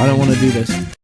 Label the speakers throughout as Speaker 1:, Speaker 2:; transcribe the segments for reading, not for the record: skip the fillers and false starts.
Speaker 1: I don't want to do this.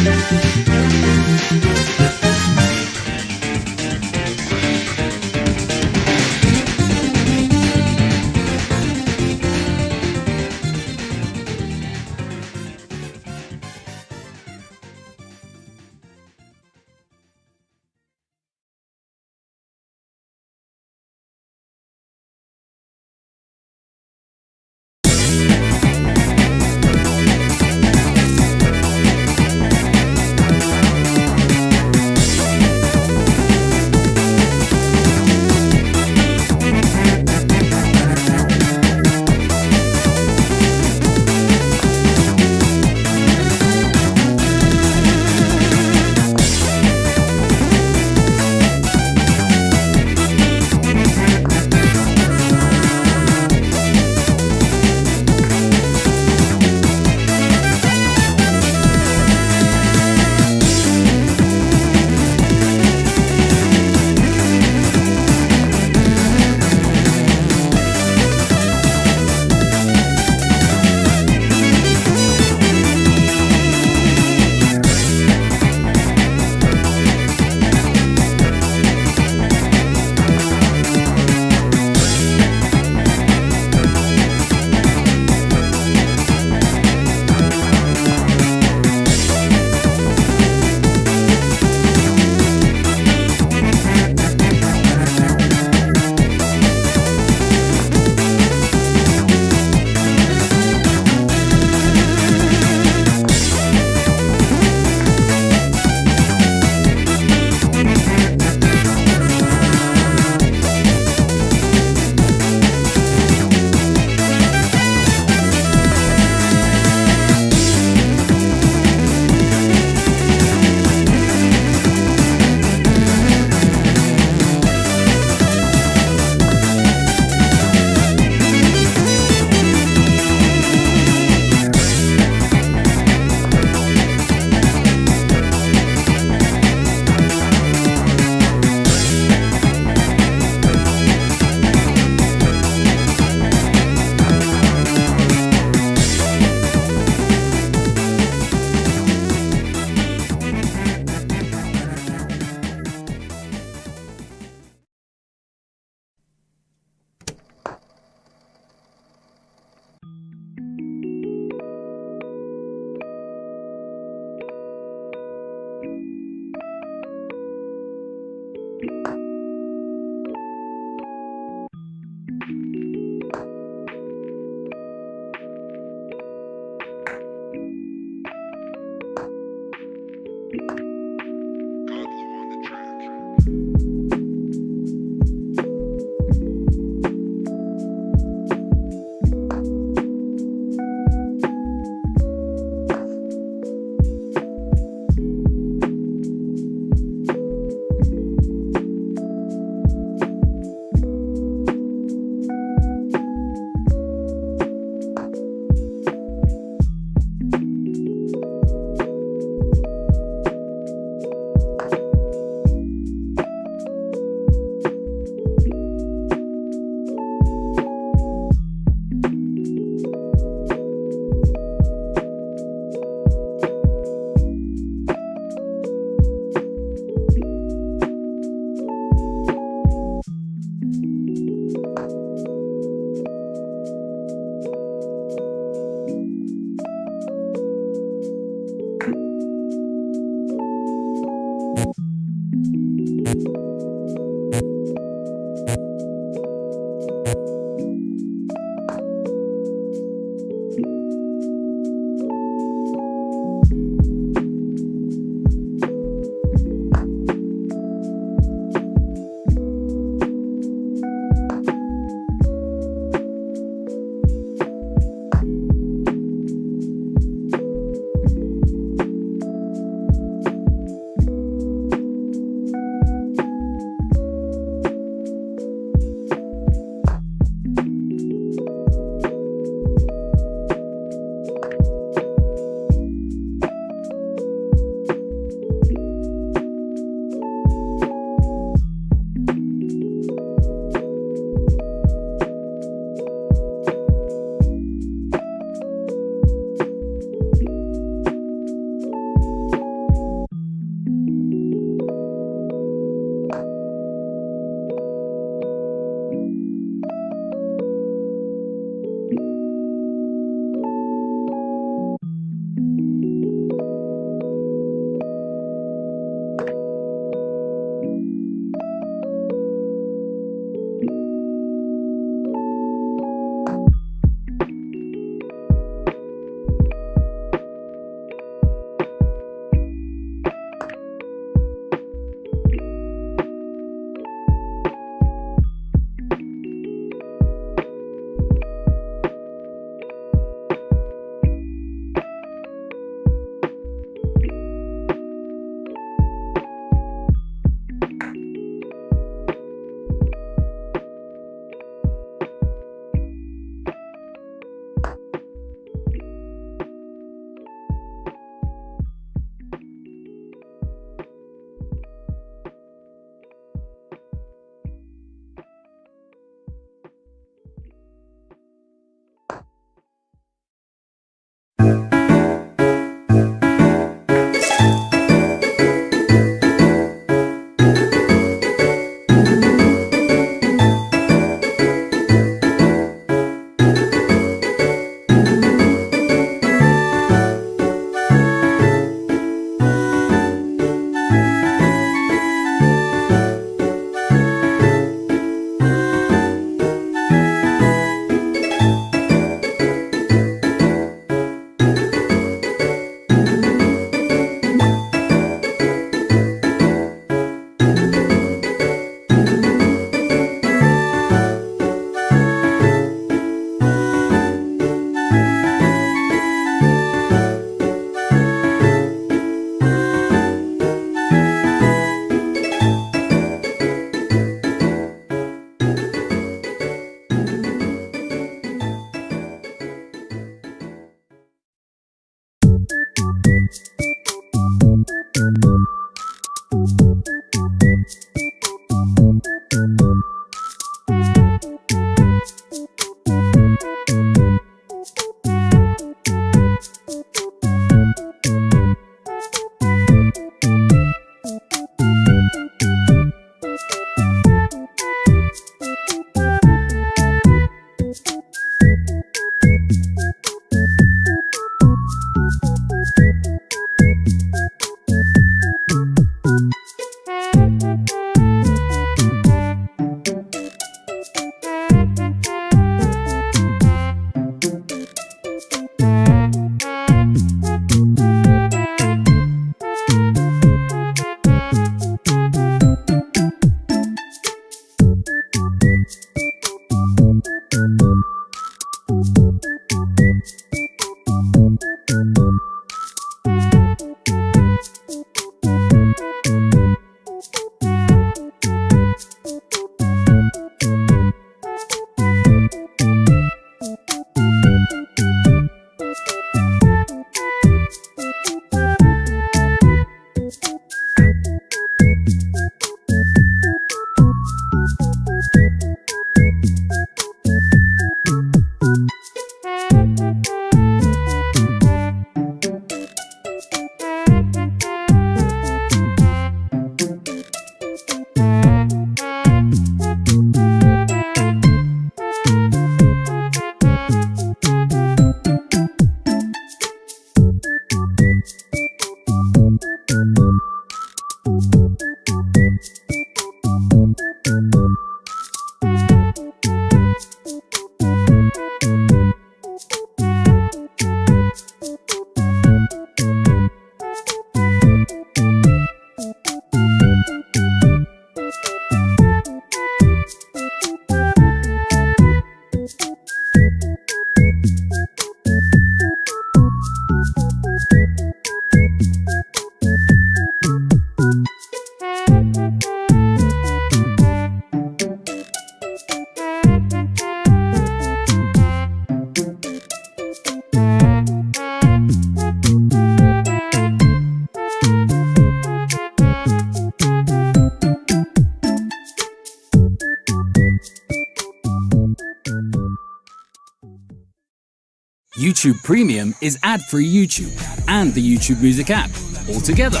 Speaker 1: YouTube Premium is ad-free YouTube and the YouTube Music app, all together.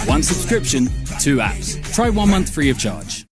Speaker 1: One subscription, 2 apps. Try 1 month free of charge.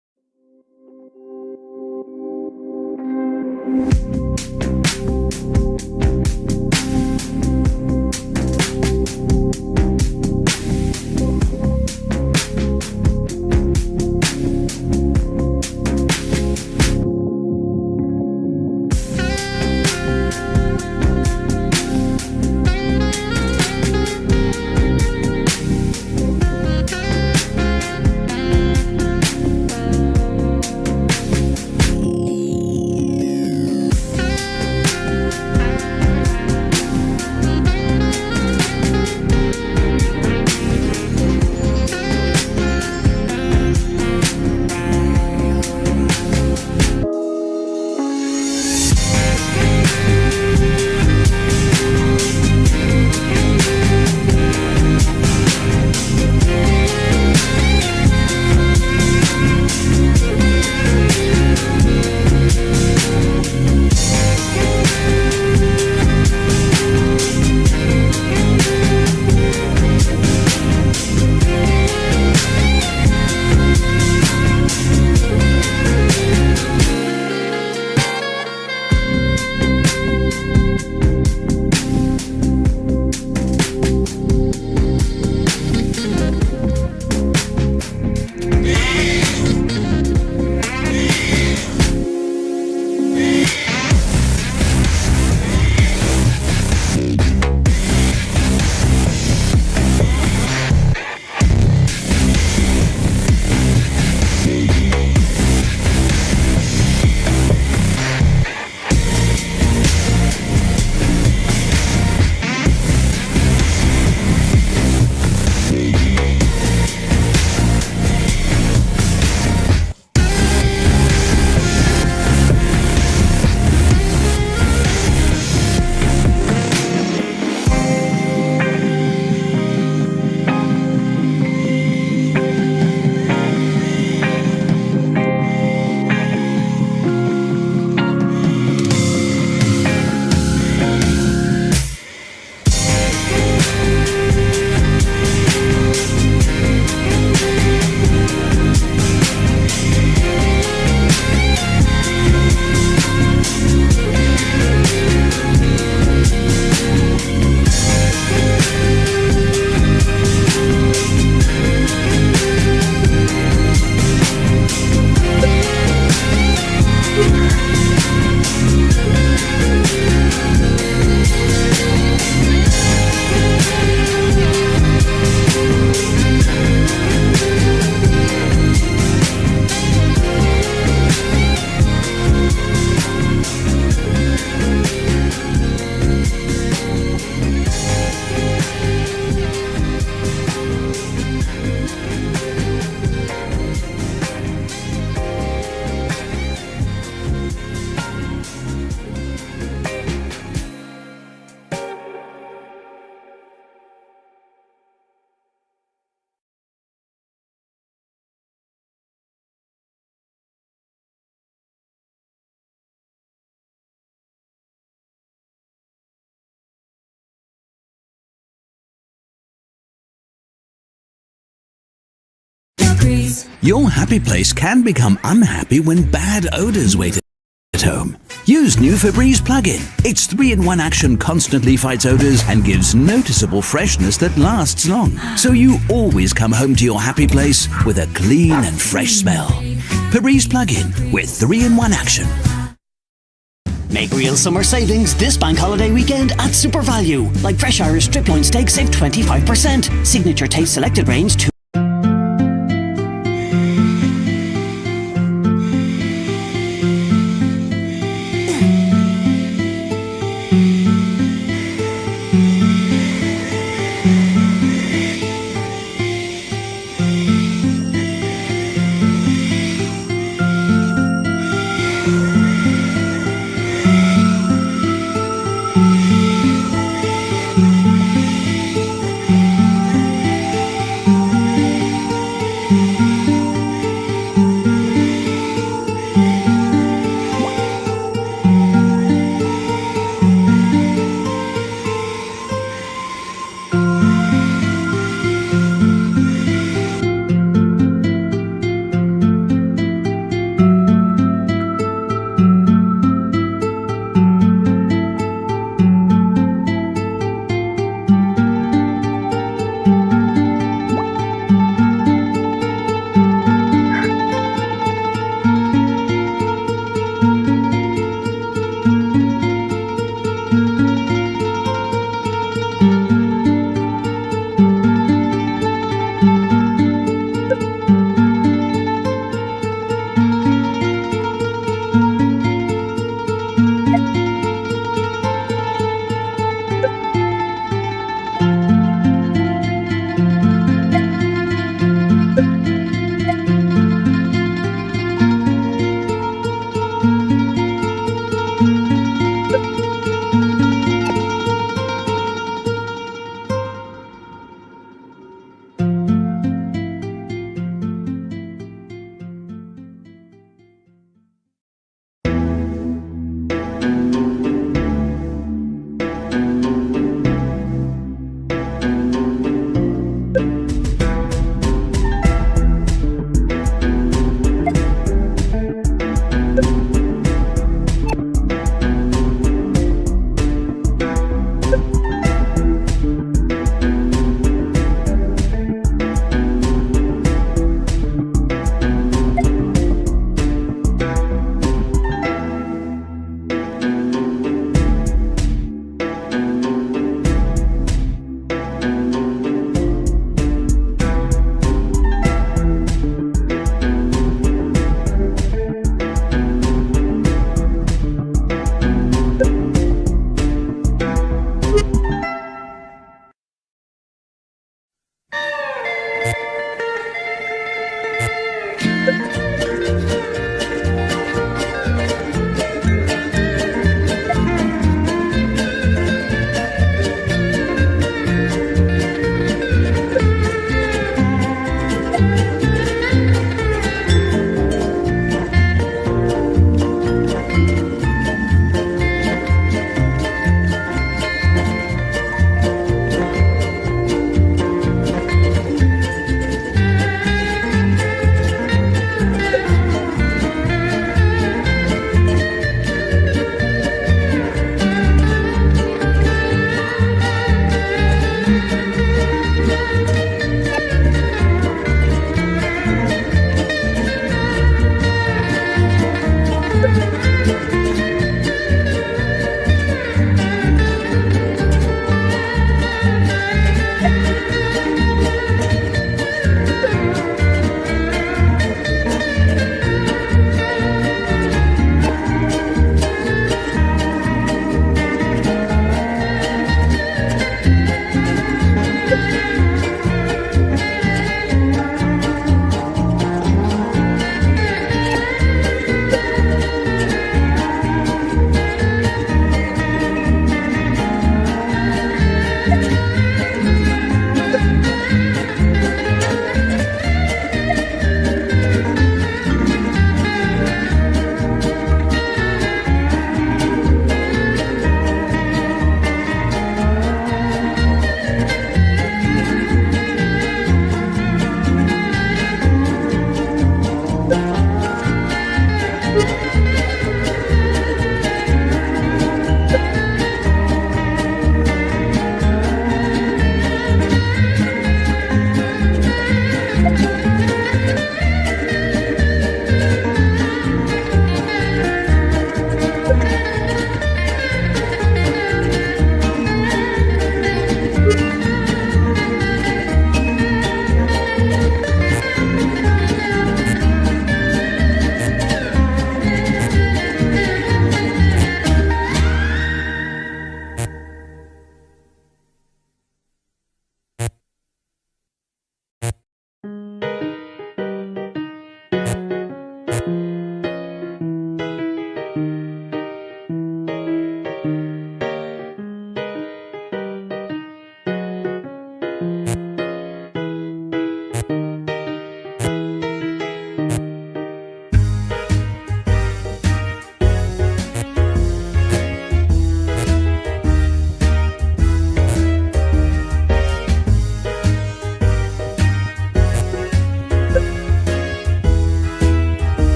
Speaker 2: Your happy place can become unhappy when bad odors wait at home. Use new Febreze plug-in. Its 3-in-1 action constantly fights odors and gives noticeable freshness that lasts long. So you always come home to your happy place with a clean and fresh smell. Febreze plug-in with 3-in-1 action.
Speaker 3: Make real summer savings this bank holiday weekend at SuperValu. Like fresh Irish strip loin steak, save 25%. Signature Taste selected range,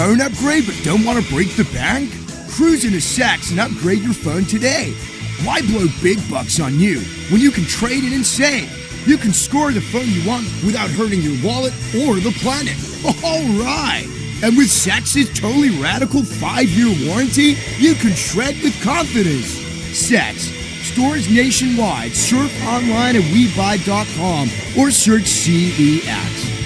Speaker 4: phone upgrade but don't want to break the bank? Cruise into Saks and upgrade your phone today. Why blow big bucks on you when you can trade it and save? You can score the phone you want without hurting your wallet or the planet. All right. And with Saks' totally radical 5-year warranty, you can shred with confidence. Saks. Stores nationwide. Surf online at WeBuy.com or search CEX.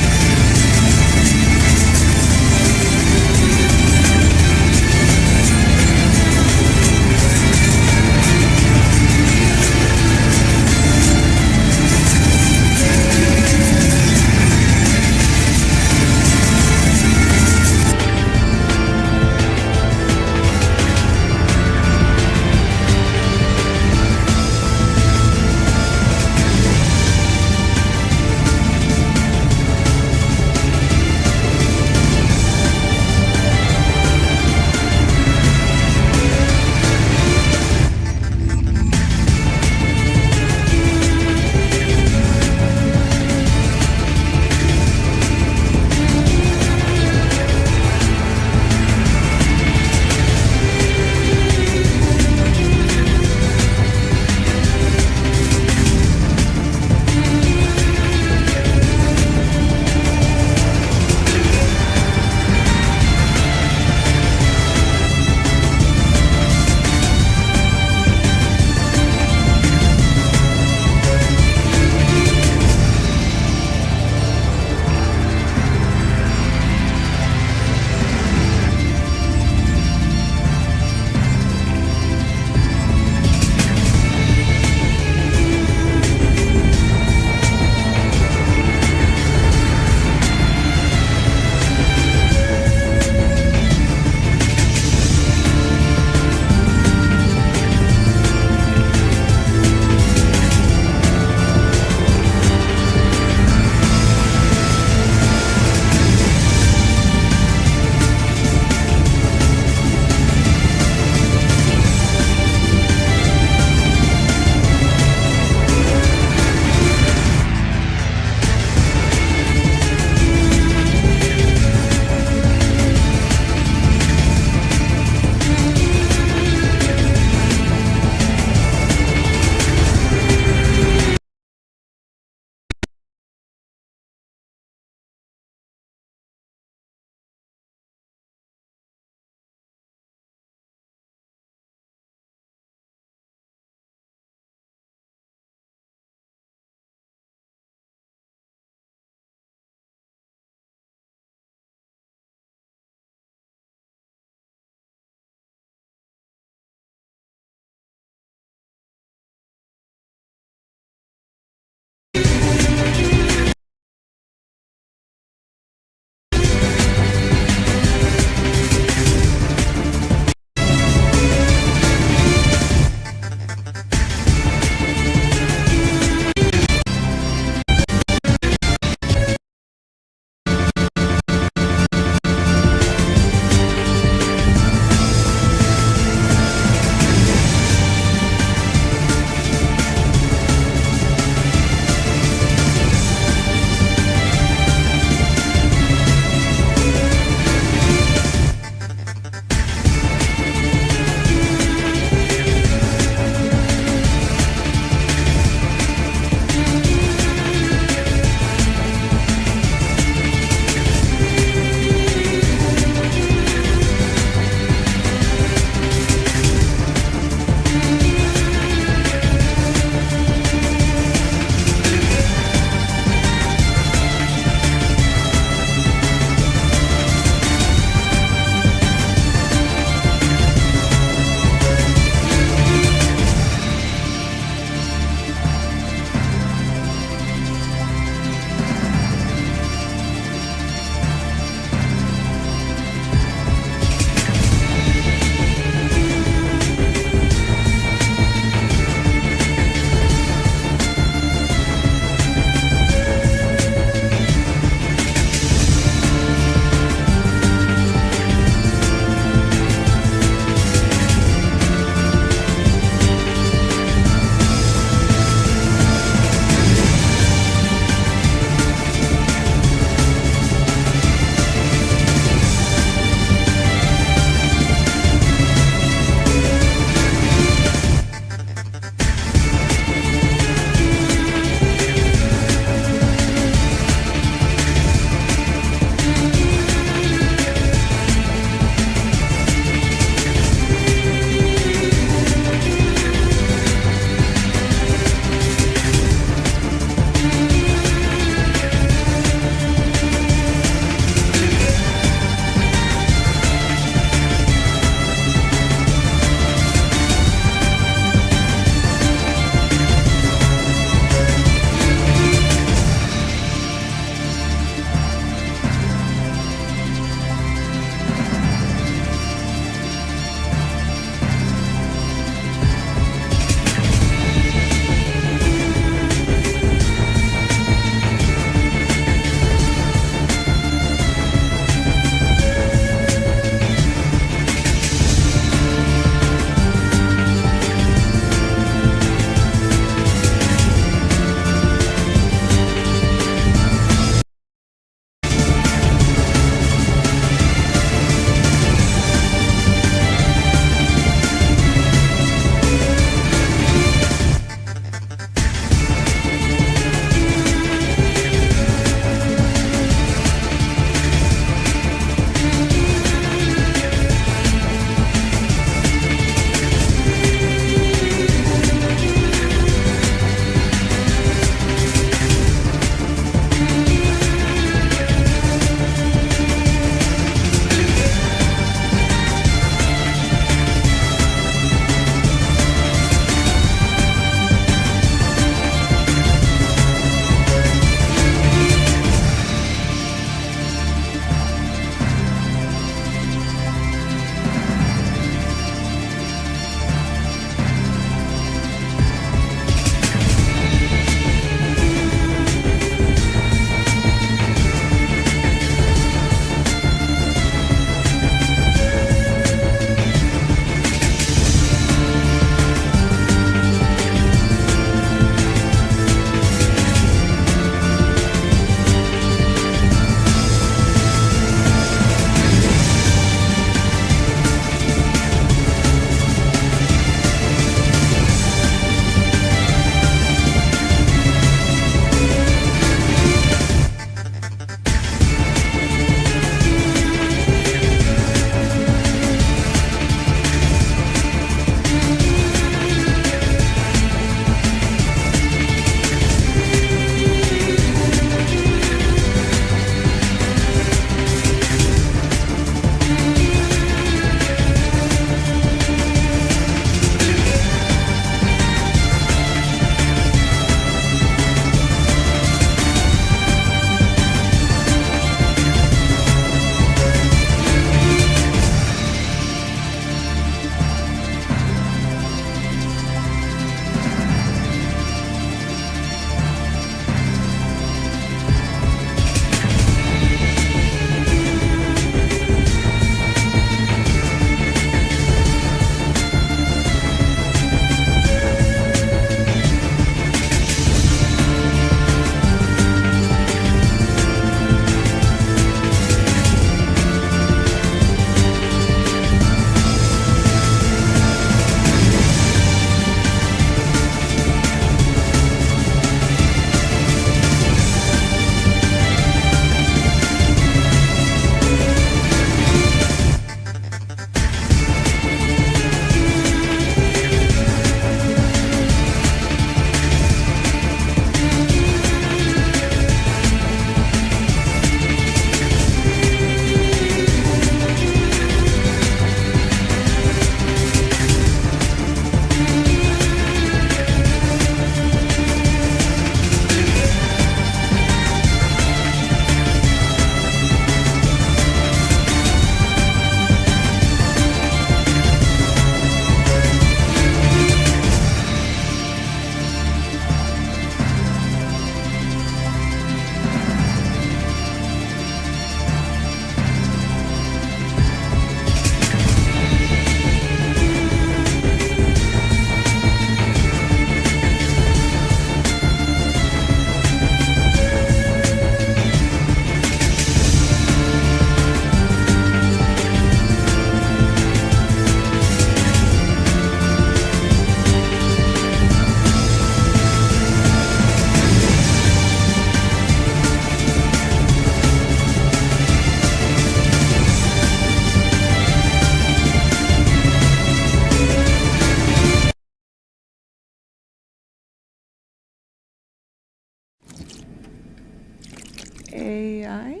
Speaker 5: AI?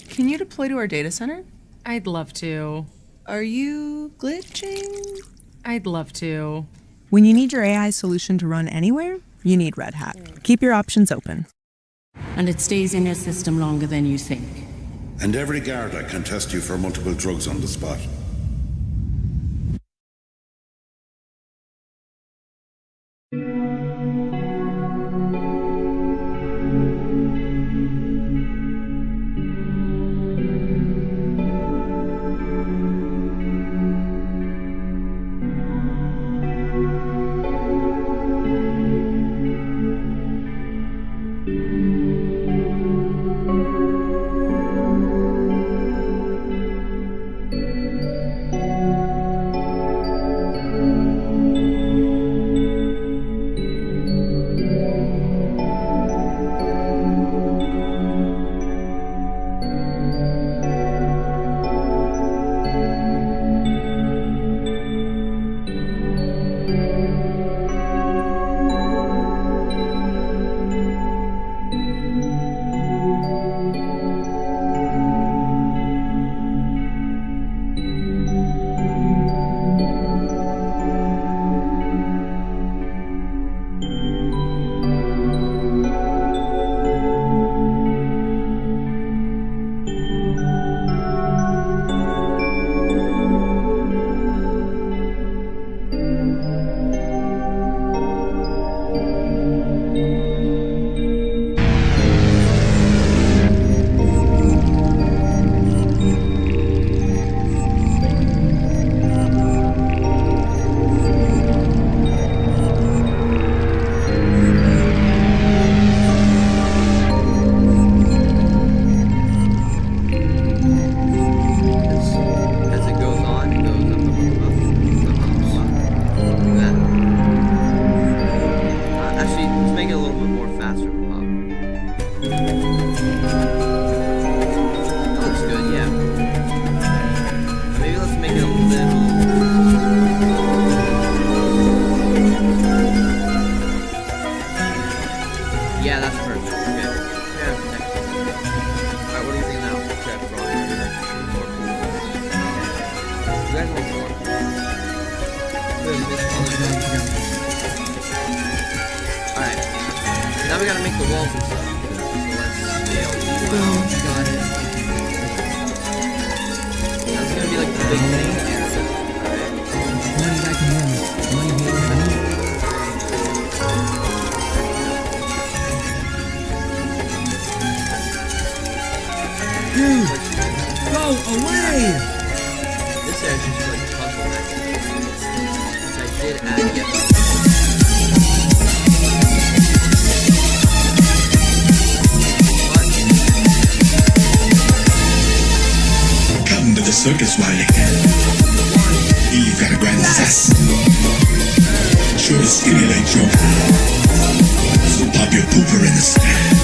Speaker 5: Can you deploy to our data center?
Speaker 6: I'd love to.
Speaker 5: Are you glitching?
Speaker 6: I'd love to.
Speaker 7: When you need your AI solution to run anywhere, you need Red Hat. Keep your options open.
Speaker 8: And it stays in your system longer than you think.
Speaker 9: And every Garda can test you for multiple drugs on the spot.
Speaker 10: Yeah, that's perfect. Okay. Perfect. Alright, what do you think now? Check, Brian. You guys want more? Alright. Now we gotta make the walls and stuff. So let's scale these out. Got it. That's gonna be like the big thing here. Alright.
Speaker 11: Dude, go away!
Speaker 10: This is just like puzzle matching, which I did add yesterday.
Speaker 12: Come to the circus while you can. You've got a grand sass. Sure to stimulate your mind. So pop your pooper in the stand.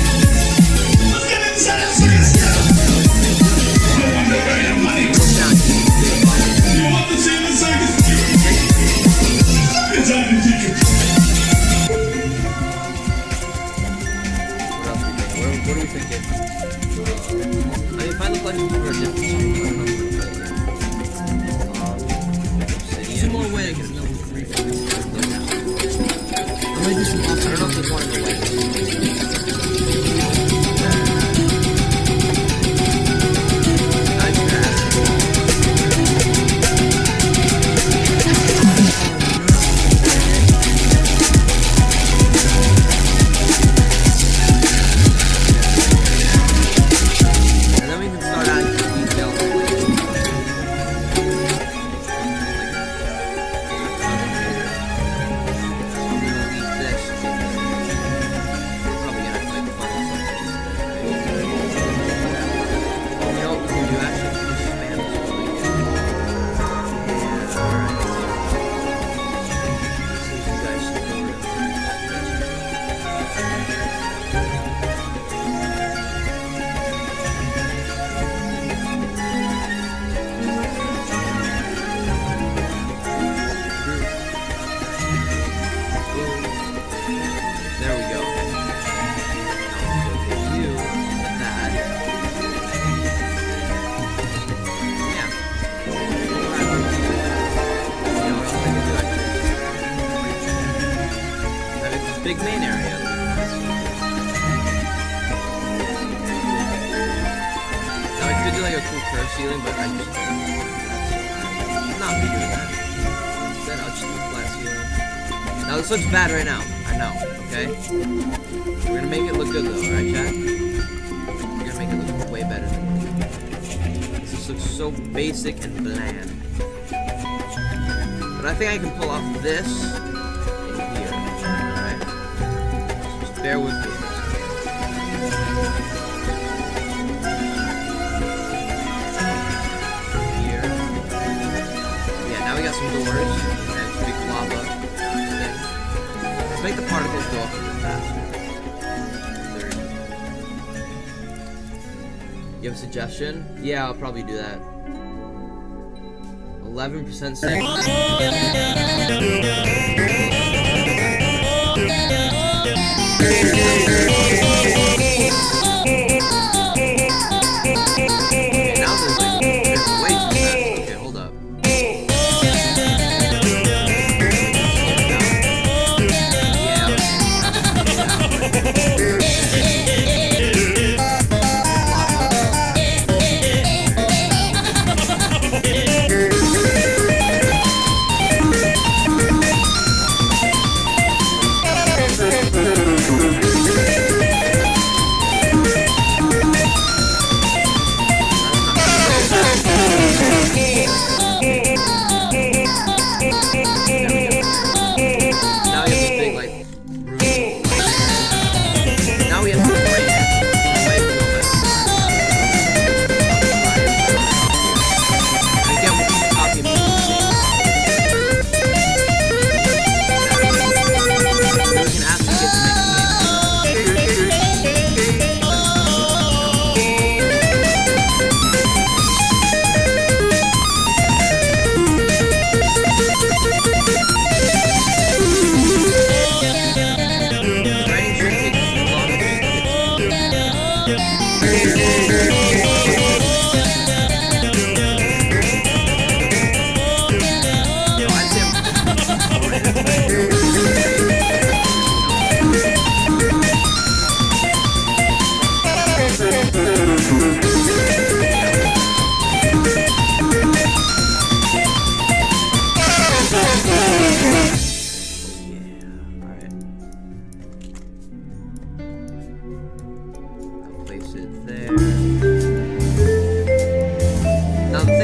Speaker 12: Let's get inside the circus. No wonder where your money goes down. You want to see the circus? It's time to teach you.
Speaker 10: What are we thinking? I mean, Final Collections are different.
Speaker 11: Some more wigs. I might do some
Speaker 10: I don't know if there's one in the way. big main area. Now I could do like a cool curve ceiling, but I'm not be doing that. Instead, I'll just do a flat ceiling. Now this looks bad right now. I know. Okay. We're gonna make it look good though, alright, chat? We're gonna make it look way better than this. This looks so basic and bland. But I think I can pull off this in here. Alright? So just bear with me. Here. Yeah, now we got some doors. And big lava. Okay. Let's make the particles go up a bit faster. 30. You have a suggestion? Yeah, I'll probably do that. 11% safe. Okay, now there's like way too fast. Okay, hold up.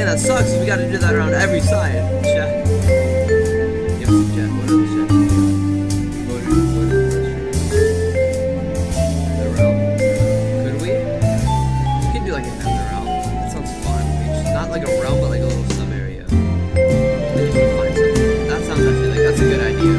Speaker 10: That sucks is we gotta do that around every side. Chat. Give us a chat. What are the chats? The realm. Could we? We could do like another realm. That sounds fun. Just not like a realm, but like a little sub area. Then you can find something. That sounds actually like that's a good idea.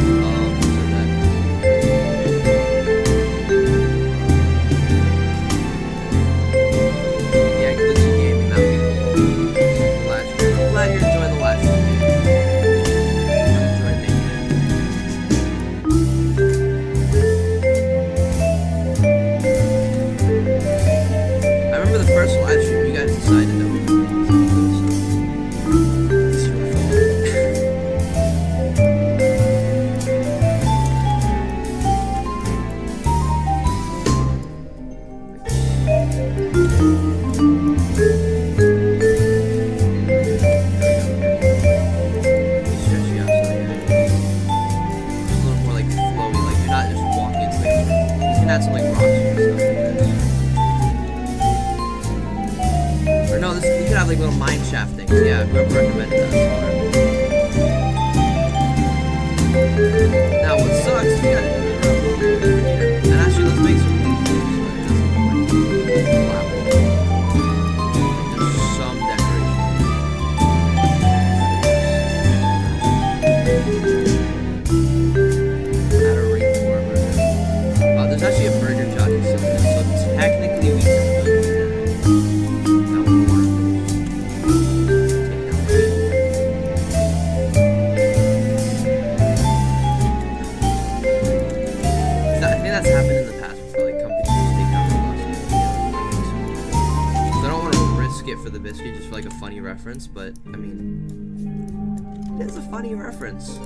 Speaker 10: But I mean, it is a funny reference.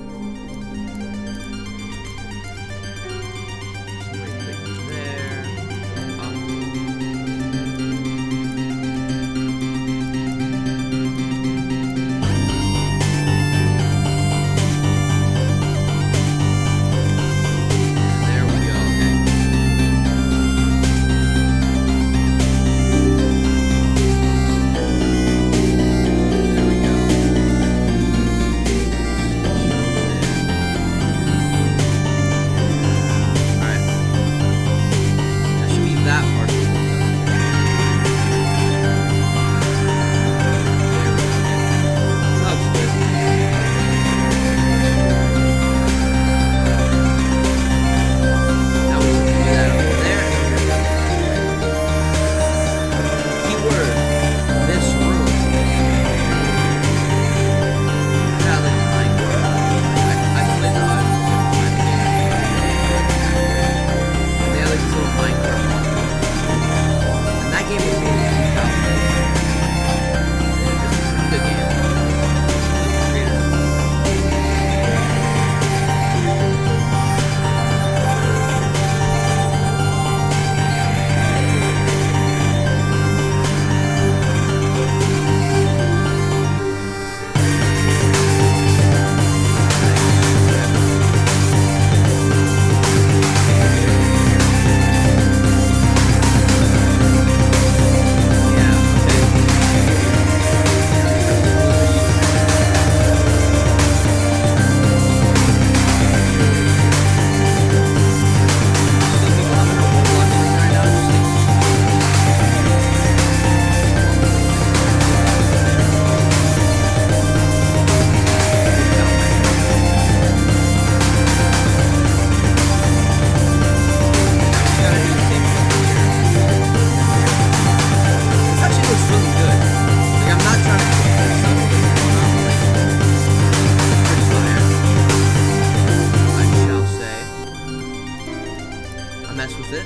Speaker 10: with it.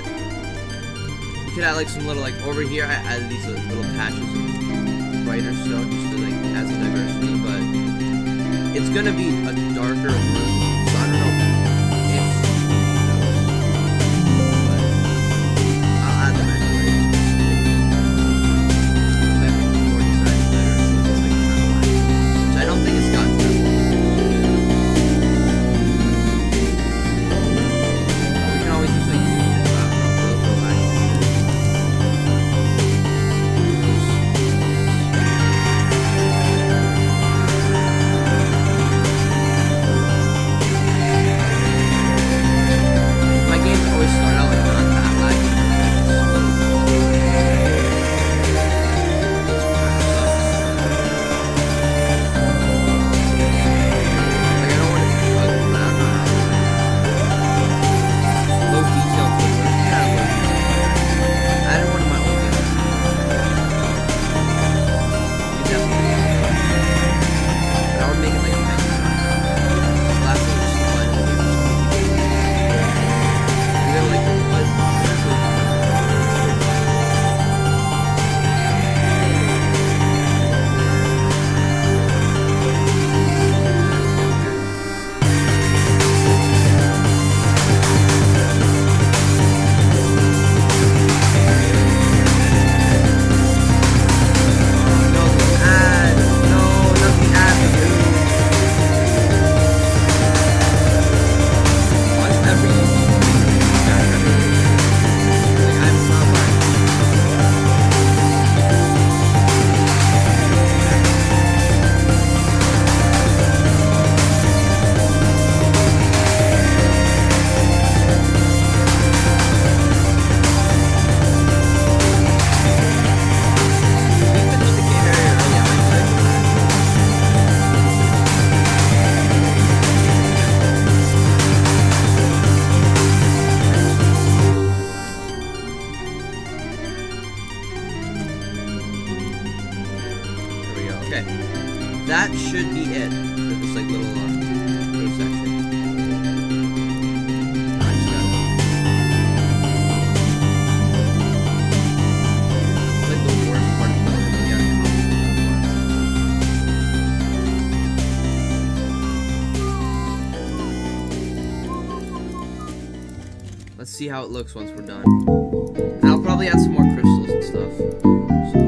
Speaker 10: You could add like some little like over here. I added these little patches of brighter stone just to like add some diversity, but it's gonna be a darker room, so I don't know if but I'll add them anyway. Make it more designed better, so it's like kind of black, which I don't think it's gotten that long. We can always use like little black. My games always start out like not that laggy. Like I don't want it to be ugly, but I don't know how. Low detail footwork, kind of low detail. I didn't want my old games. You definitely. But I would make it like a mega. Last one was just fun. They're like what? Okay, that should be it for this like little cave section. I just got it's like the worst part of building when you gotta come. Let's see how it looks once we're done. And I'll probably add some more crystals and stuff. So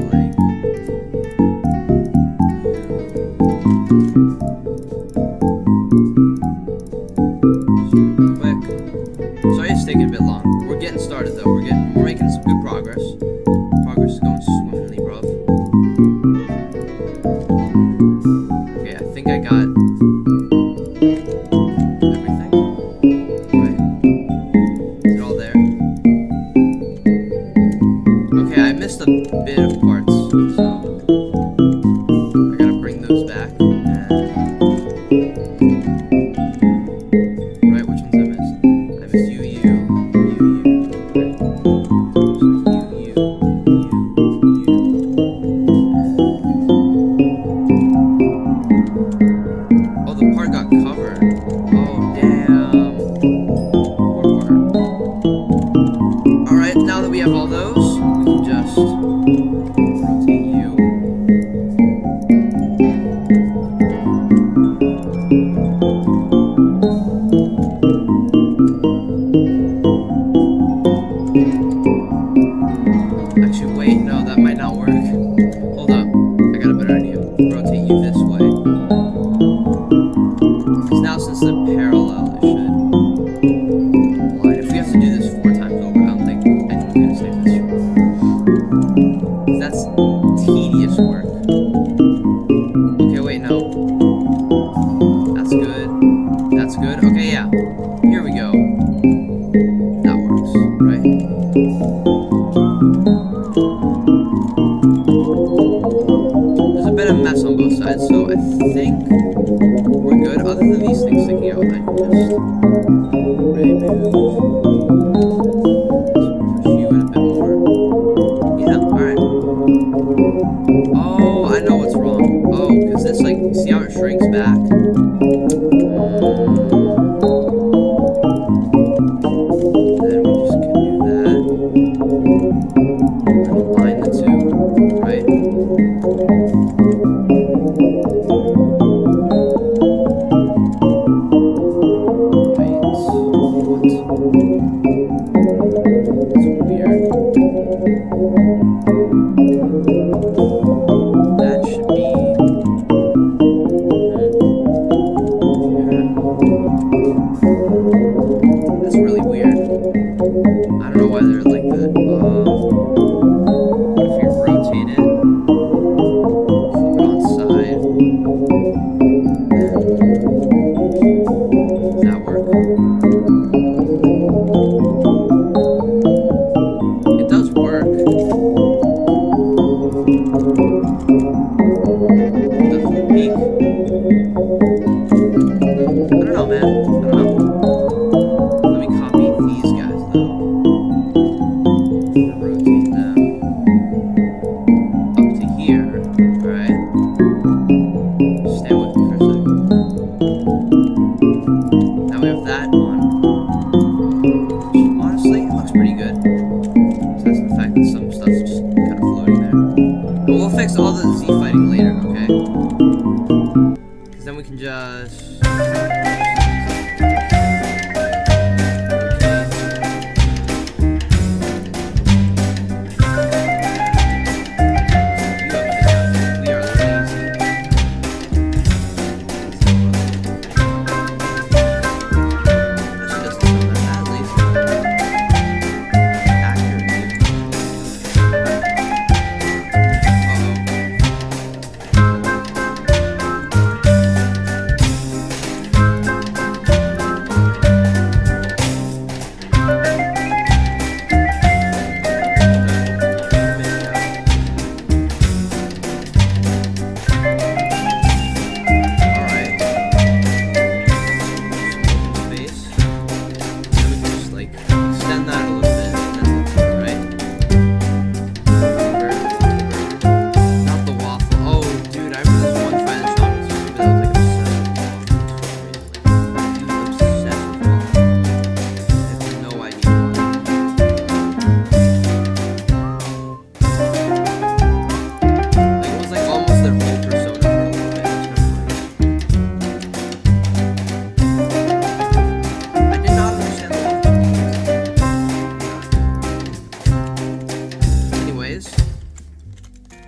Speaker 10: like sorry it's taking a bit long. We're getting started though. We're making some good progress. Progress is going swimmingly, bruv. Okay, I think I got everything. Right. Is it all there? Okay, I missed a bit of parts, so I gotta bring those back. Right, which ones I missed? I missed you. Oh, the part got covered. Oh, damn. Poor part. Alright, now that we have all those, we can just rotate you. Actually, wait, no, that might not work. Hold up, I got a better idea. Rotate you this way. Because now since they're parallel, it should align. If we have to do this 4 times over, I don't think anyone's gonna stay for this. That's tedious work. Okay, wait, no. That's good. That's good. Okay, yeah. Here we go. That works, right? There's a bit of mess on both sides, so I think we're good. Other than these things sticking out, I can just remove. Push you in a bit more. Yeah, alright. Oh, I know what's wrong. Oh, because this, like, see how it shrinks back? Then we just can do that. That's really weird. I don't know why they're like that. What if you rotate it? Flip it on side. Does that work? It does work. It doesn't peak. I don't know, man. I don't know. Let me copy these guys, though. And rotate them up to here. Alright? Stay with me for a second. Now we have that on. Which, honestly, it looks pretty good. Besides the fact that some stuff's just kind of floating there. But we'll fix all the Z fighting later, okay? Because then we can just...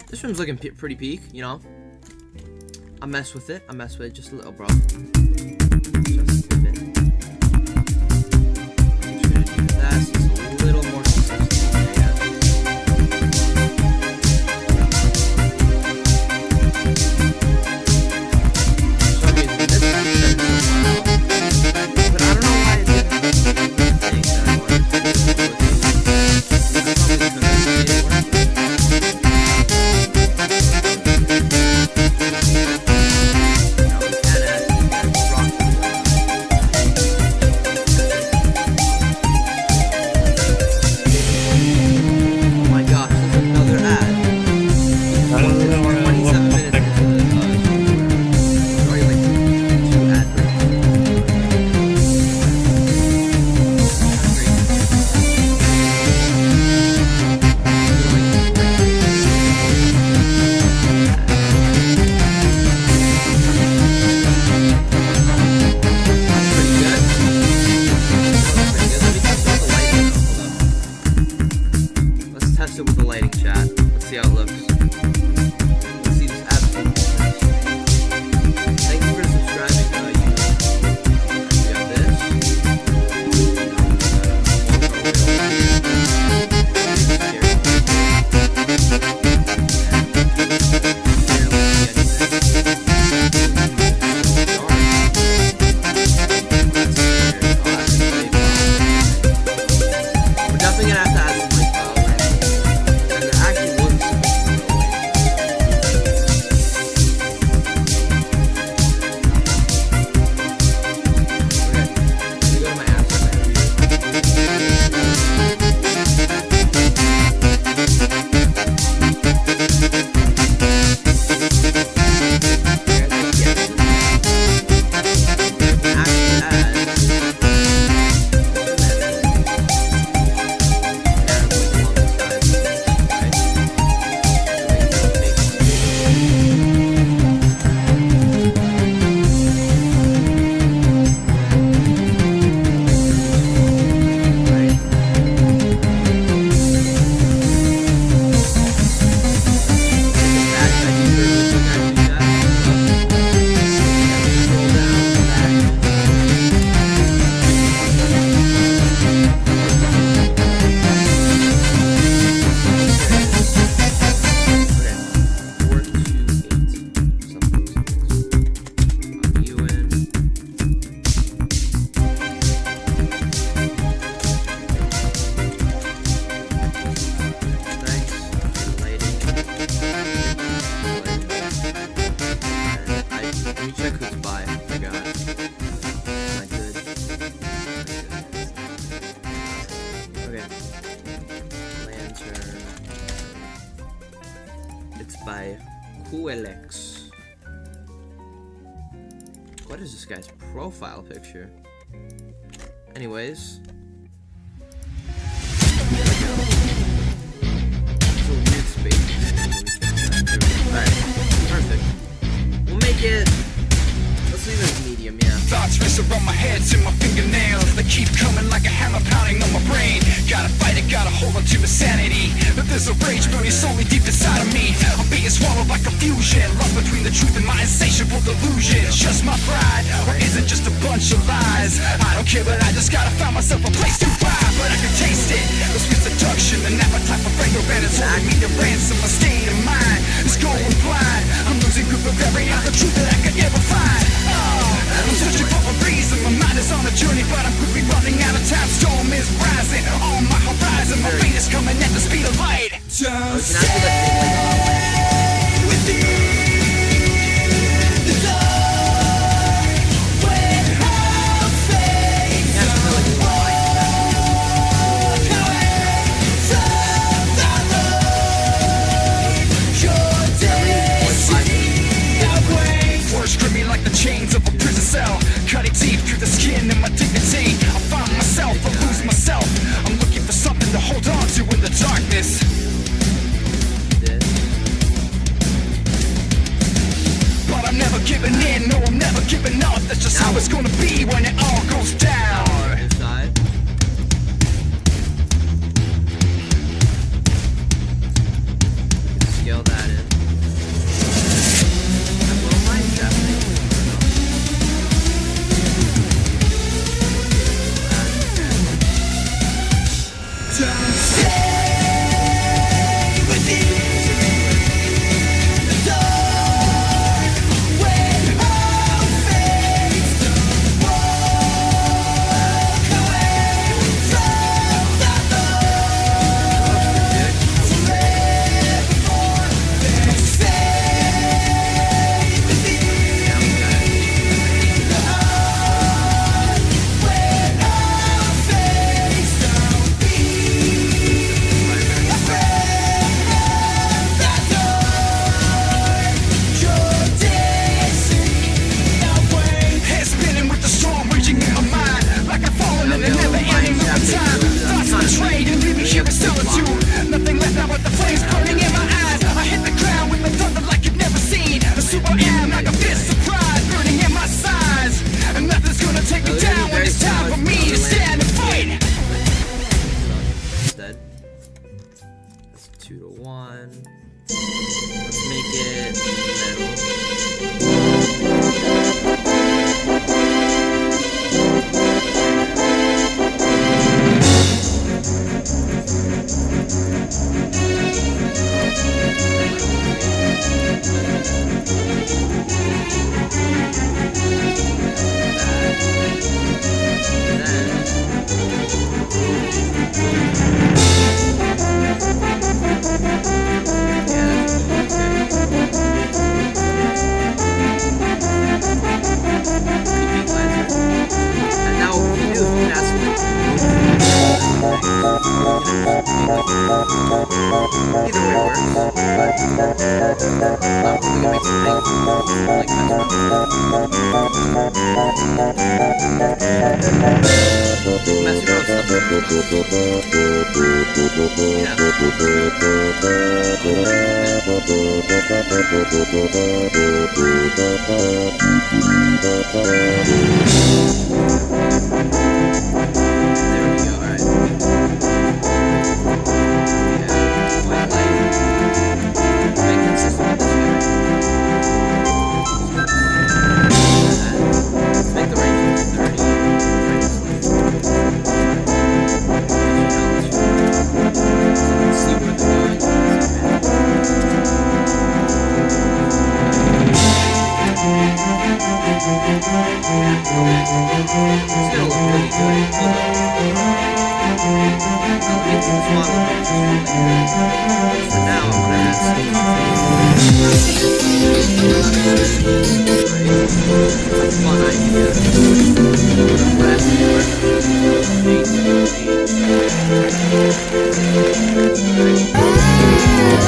Speaker 10: This room's looking pretty peak, you know. I mess with it just a little, bro. Just a bit. Make sure to do that so it's a little more consistent. But I don't know why it didn't think that I wanted to do it. Probably because it working. by QLX. What is this guy's profile picture? Anyways. It's a weird space. Alright, perfect. We'll make it. Let's leave it as medium, yeah.
Speaker 13: Thoughts race around my head to my fingernails. They keep coming like a hammer pounding on my brain. Gotta fight it, gotta hold on to my sanity. But there's a rage burning slowly deep inside of me. I'm being swallowed like a fusion, lost between the truth and my insatiable delusion. It's just my pride, or is it just a bunch of lies? I don't care, but I just gotta find myself a place to thrive. But I can taste it, the sweet seduction, an appetite for fragrant and it's holding me to ransom. My state of mind is going blind. I'm losing grip of every other truth that I could ever find. I'm searching for a reason. My mind is on a journey, but I'm quickly running out of time. Storm is rising on my horizon. My fate is coming at the speed of light. Just stay within the dark when our fates walk away from the road. Your destiny awaits. Words grip me like the chains of a prison cell, cutting deep through the skin and my dignity. I find myself, I lose myself. I'm looking for something to hold on to in the darkness. But I'm never giving in, no, I'm never giving up. That's just how it's gonna be when it all goes down.
Speaker 10: Inside. Scale that in.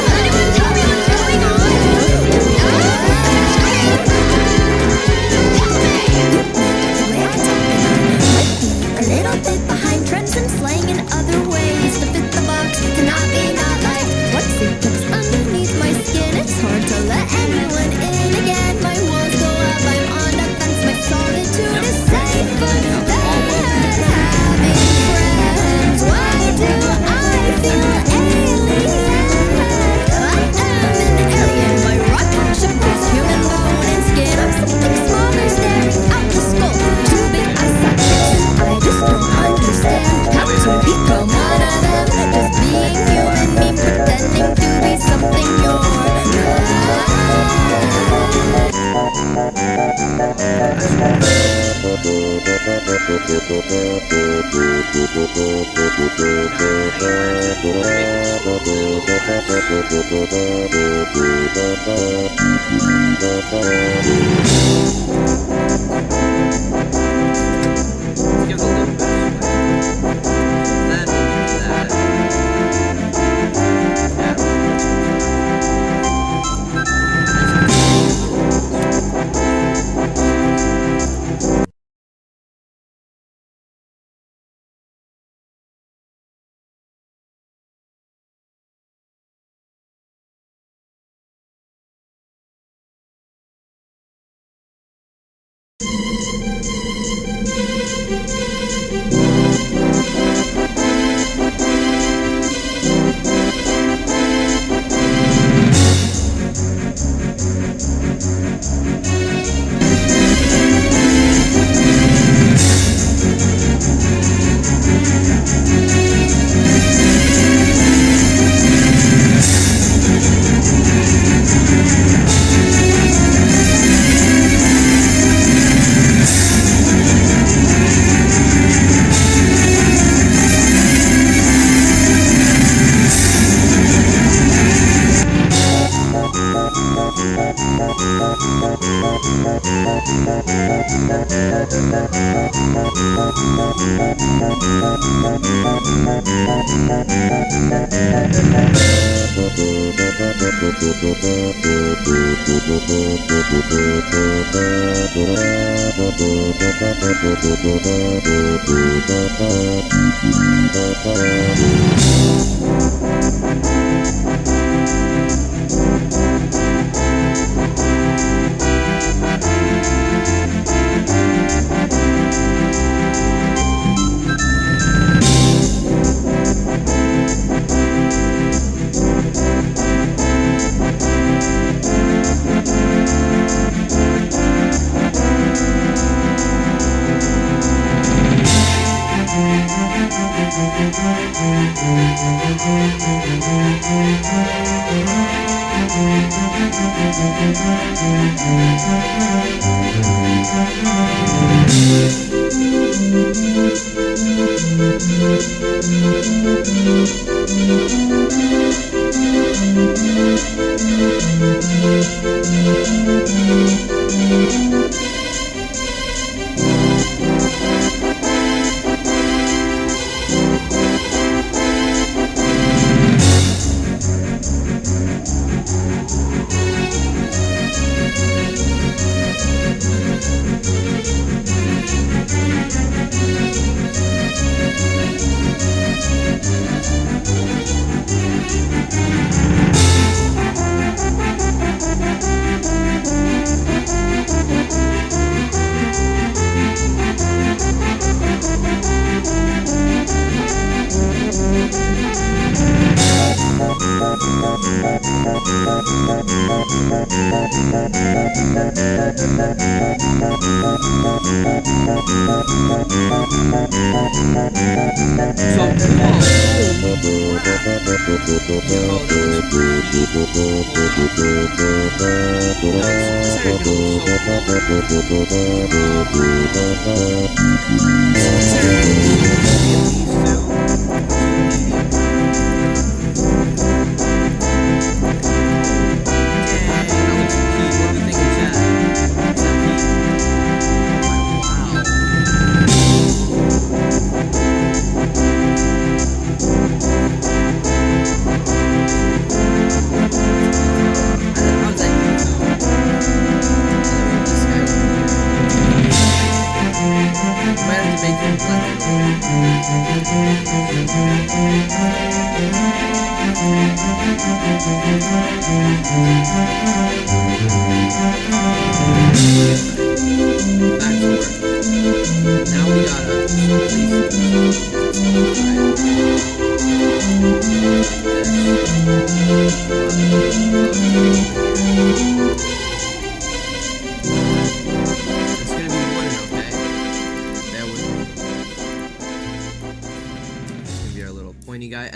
Speaker 14: Honey, what's going on?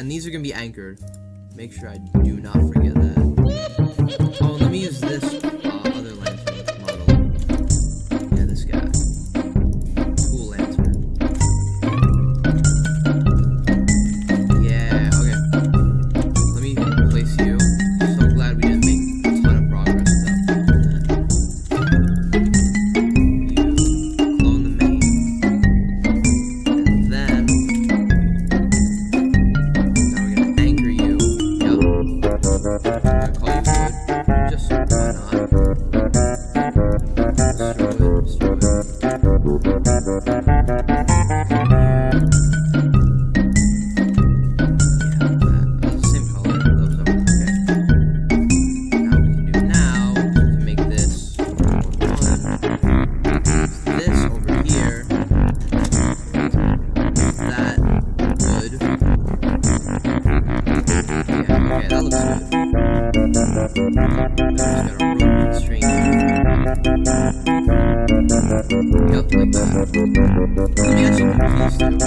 Speaker 10: And these are gonna be anchored. Make sure I do not forget that. Oh, let me use this other lantern model. Yeah, this guy. Cool lantern.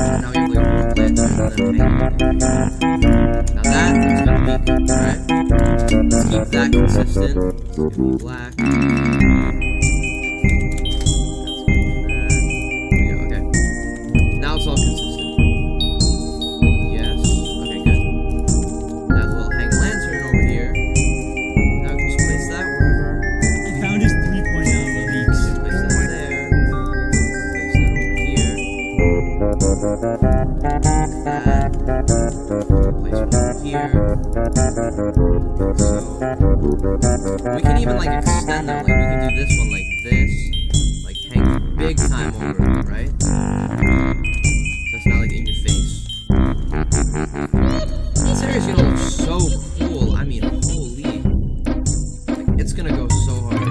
Speaker 10: Now we have like one lantern and then hanging. Now that is gonna be good, alright? Let's keep that consistent. It's gonna be black. There we go, okay. Now it's all consistent. Yes, okay, good. Now the little hang lantern over here. Now we can just place that wherever.
Speaker 11: He found his 3.0 leaks.
Speaker 10: Place that there. Place that over here. That. Place one over here. So we can even like extend them. Like we can do this one like this. Like hang big time over it, right? So it's not like in your face. This area's gonna look so cool. I mean, holy. Like, it's gonna go so hard.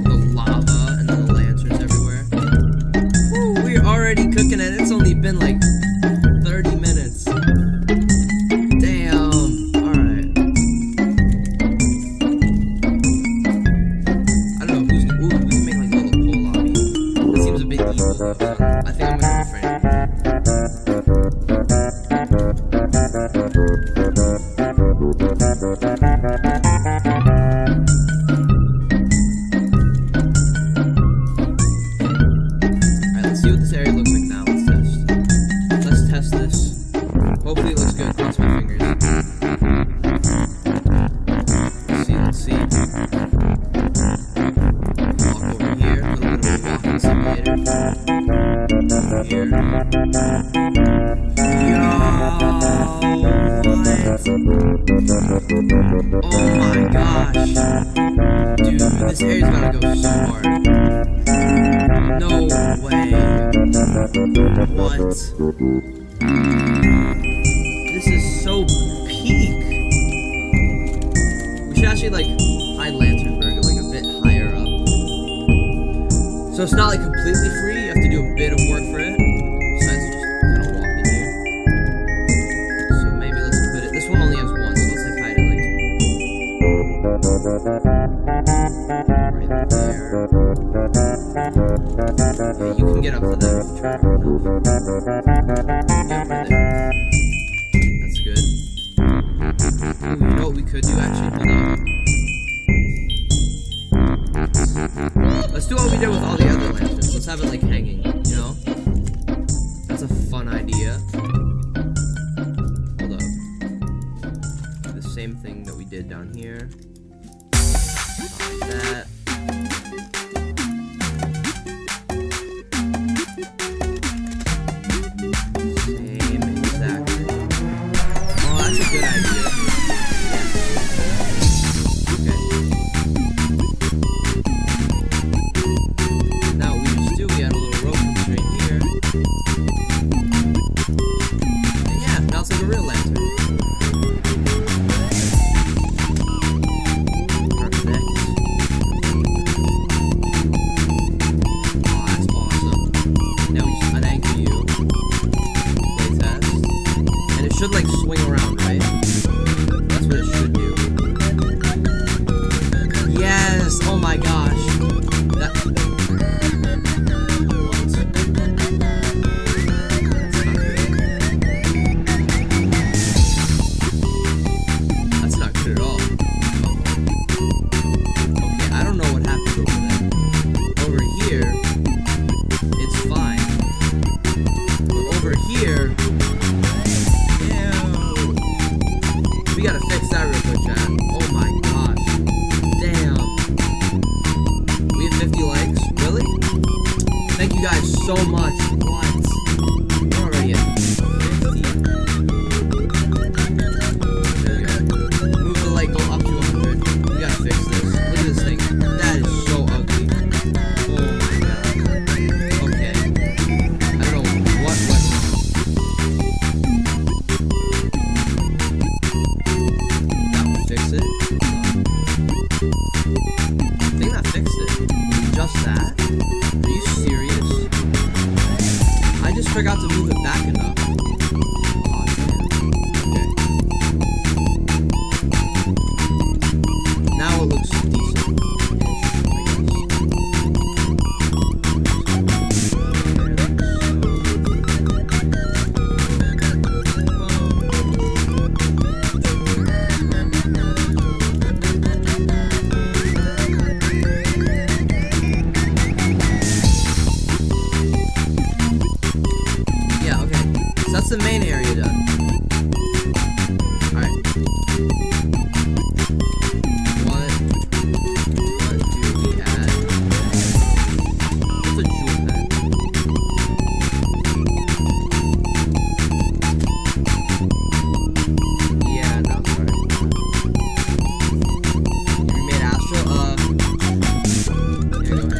Speaker 10: The lava and then the lanterns everywhere. Woo, we're already cooking it. It's only been like 30 minutes. Damn. Alright. I don't know who's. Ooh, we can make like a little poll lobby. That seems a bit evil though. So I think I'm gonna refrain. Alright, let's see what this area looks like now. Let's test. Let's test this. Hopefully it looks good. Cross my fingers. Let's see. Walk over here. A little bit of a walking simulator. Here. Yo! What? Oh my gosh. Dude, this area's about to go so hard. No way. What? This is so peak. We should actually like hide Lanternburg like a bit higher up. So it's not like completely free, you have to do a bit of work for it. Besides just kind of walk in here. So maybe let's put it, this one only has one, so let's like hide it like right there. Okay, you can get up to that if you try hard enough. Yeah, right there. That's good. Ooh, you know what we could do actually? Hold on. Let's do what we did with all the other lanterns. Let's have it like hanging, you know? That's a fun idea. Hold up. Do the same thing that we did down here. Like that. Same exact thing. Oh, that's a good idea. Yeah. Okay. Now we just do, we add a little rope constraint here. And yeah, now it's like a real lantern. Perfect. Oh, that's awesome. Now we just unanchor you. Play test. And it should like swing around, right? That's what it should do. Yes! Oh my gosh. That. What? That's not good at all. Okay, I don't know what happened over there. Over here, it's fine. But over here, ew. We gotta fix that real quick, chat. Oh my gosh. Damn. We have 50 likes? Really? Thank you guys so much. What? We're already at 50. There we go. Move the light goal up to 100. We gotta fix this. Look at this thing. That is so ugly. Oh my god. Okay. I don't know what went wrong. That will fix it. I think that fixed it. Just that? Are you serious? I just forgot to move it back enough. Aw, damn. Okay. Now it looks decent. I guess. the main area done. Alright. What do we add? What's a jewel pen? Yeah, no, sorry. We made Astral, here, go ahead.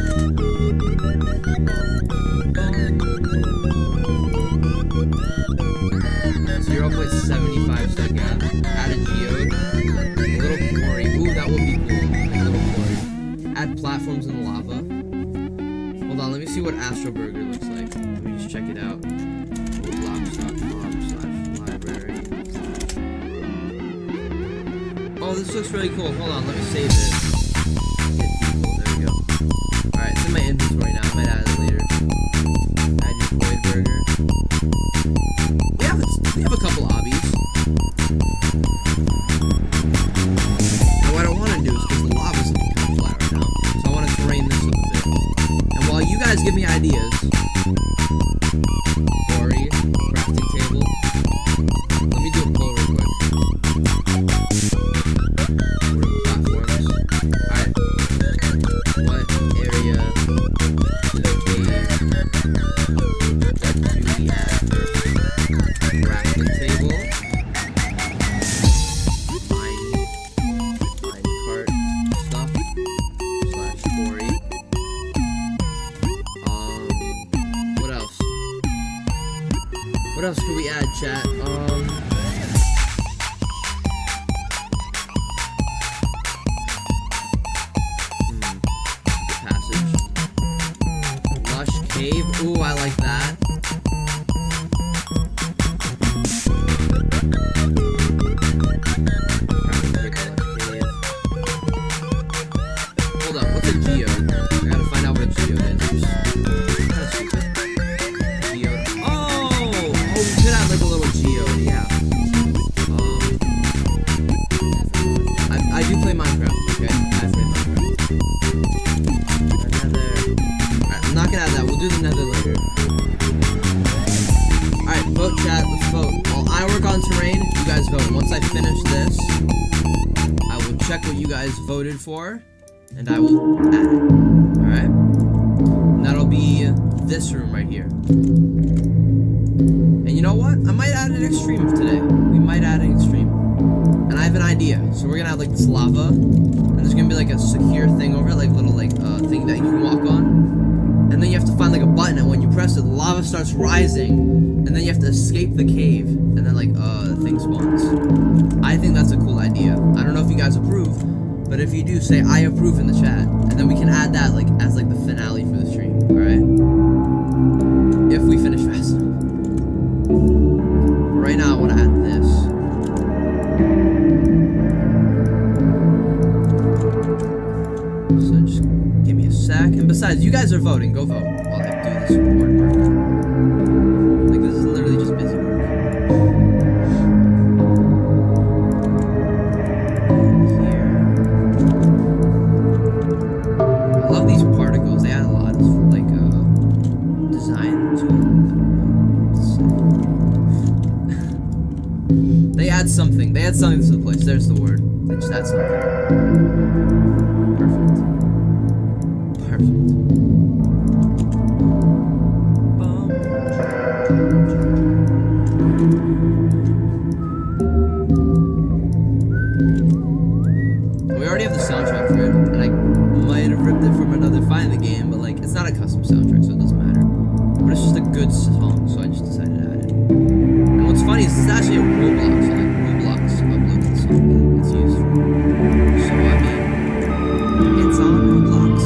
Speaker 10: 0.75 second. Add a geode. A little quarry. Ooh, that would be cool. A little quarry. Add platforms in the lava. Hold on, let me see what Astro Burger looks like. Let me just check it out. Roblox.com/library. Oh, this looks really cool. Hold on, let me save it. There we go. Alright, it's in my inventory now. I might add it later. Add your void burger. We have a couple obbies. And what I want to do is, because the lava's looking kind of flat right now, so I want to terrain this up a bit. And while you guys give me ideas, quarry, crafting table, let me do a poll real quick. Platforms. Alright. What area to the cave do we add first? Crafting table. Mine cart stuff / quarry. What else? What else could we add, chat? Passage. Lush cave. Ooh, I like that. Hold up, what's a geode? I gotta find out what a geode is. Kinda stupid. Geode. Oh, we could have like a little geode, yeah. I do play Minecraft, okay? I play Minecraft. Nether. Alright, I'm not gonna add that. We'll do the nether later. Alright, vote chat, let's vote. While I work on terrain, you guys vote. Once I finish this, I will check what you guys voted for, and I will add it. Alright? And that'll be this room right here. And you know what? I might add an extreme today. We might add an extreme. And I have an idea. So we're gonna have like this lava, and there's gonna be like a secure thing over it, like little like thing that you can walk on. And then you have to find like a button, and when you press it, the lava starts rising, and then you have to escape the cave, and then like the thing spawns. I think that's a cool idea. I don't know if you guys approve, but if you do, say I approve in the chat, and then we can add that like as like the finale for the stream. All right? If we finish fast enough. Right now, I want to add this. So just give me a sec. And besides, you guys are voting. Go vote while I do this important work. Like, this is literally just busy work. Here. I love these particles. They add a lot of, like, design to it. They add something. They add something to the place. There's the word. They just add something. Perfect. Perfect. We already have the soundtrack for it, and I might have ripped it from another find in the game, but like, it's not a custom soundtrack, so it doesn't matter. But it's just a good song, so I just decided to add it. And what's funny is it's actually a Roblox, so like Roblox uploaded the song that it's used for. So I mean, it's on Roblox.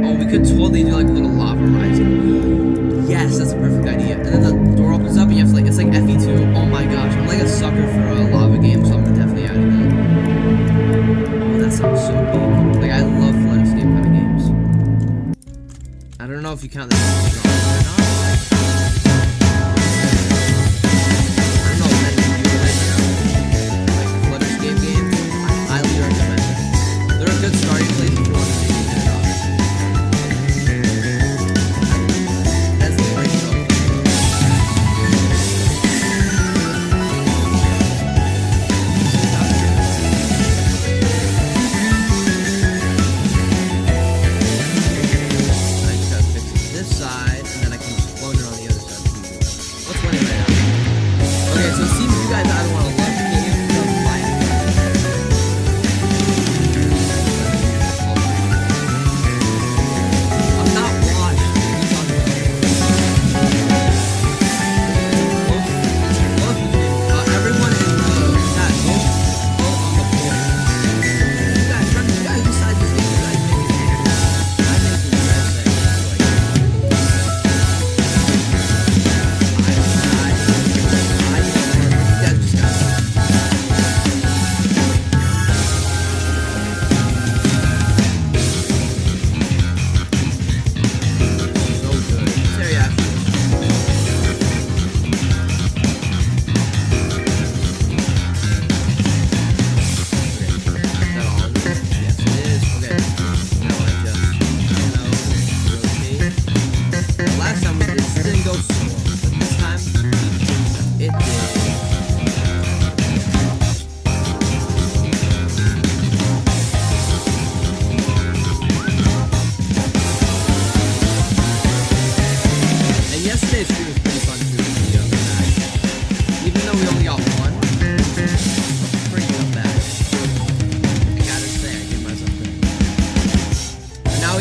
Speaker 10: Oh, we could totally do like a little lava rising. Yes, that's a perfect idea. And then the door opens up and you have to like, it's like FE2. Oh my gosh, I'm like a sucker for a lava game, so I'm definitely adding that. Oh, that sounds so cool. Like, I love Flood Escape kind of games. I don't know if you count that as strong or not. I don't know if many of you like Flood Escape games. I highly recommend them. They're a good starting place if you want to see it, obviously.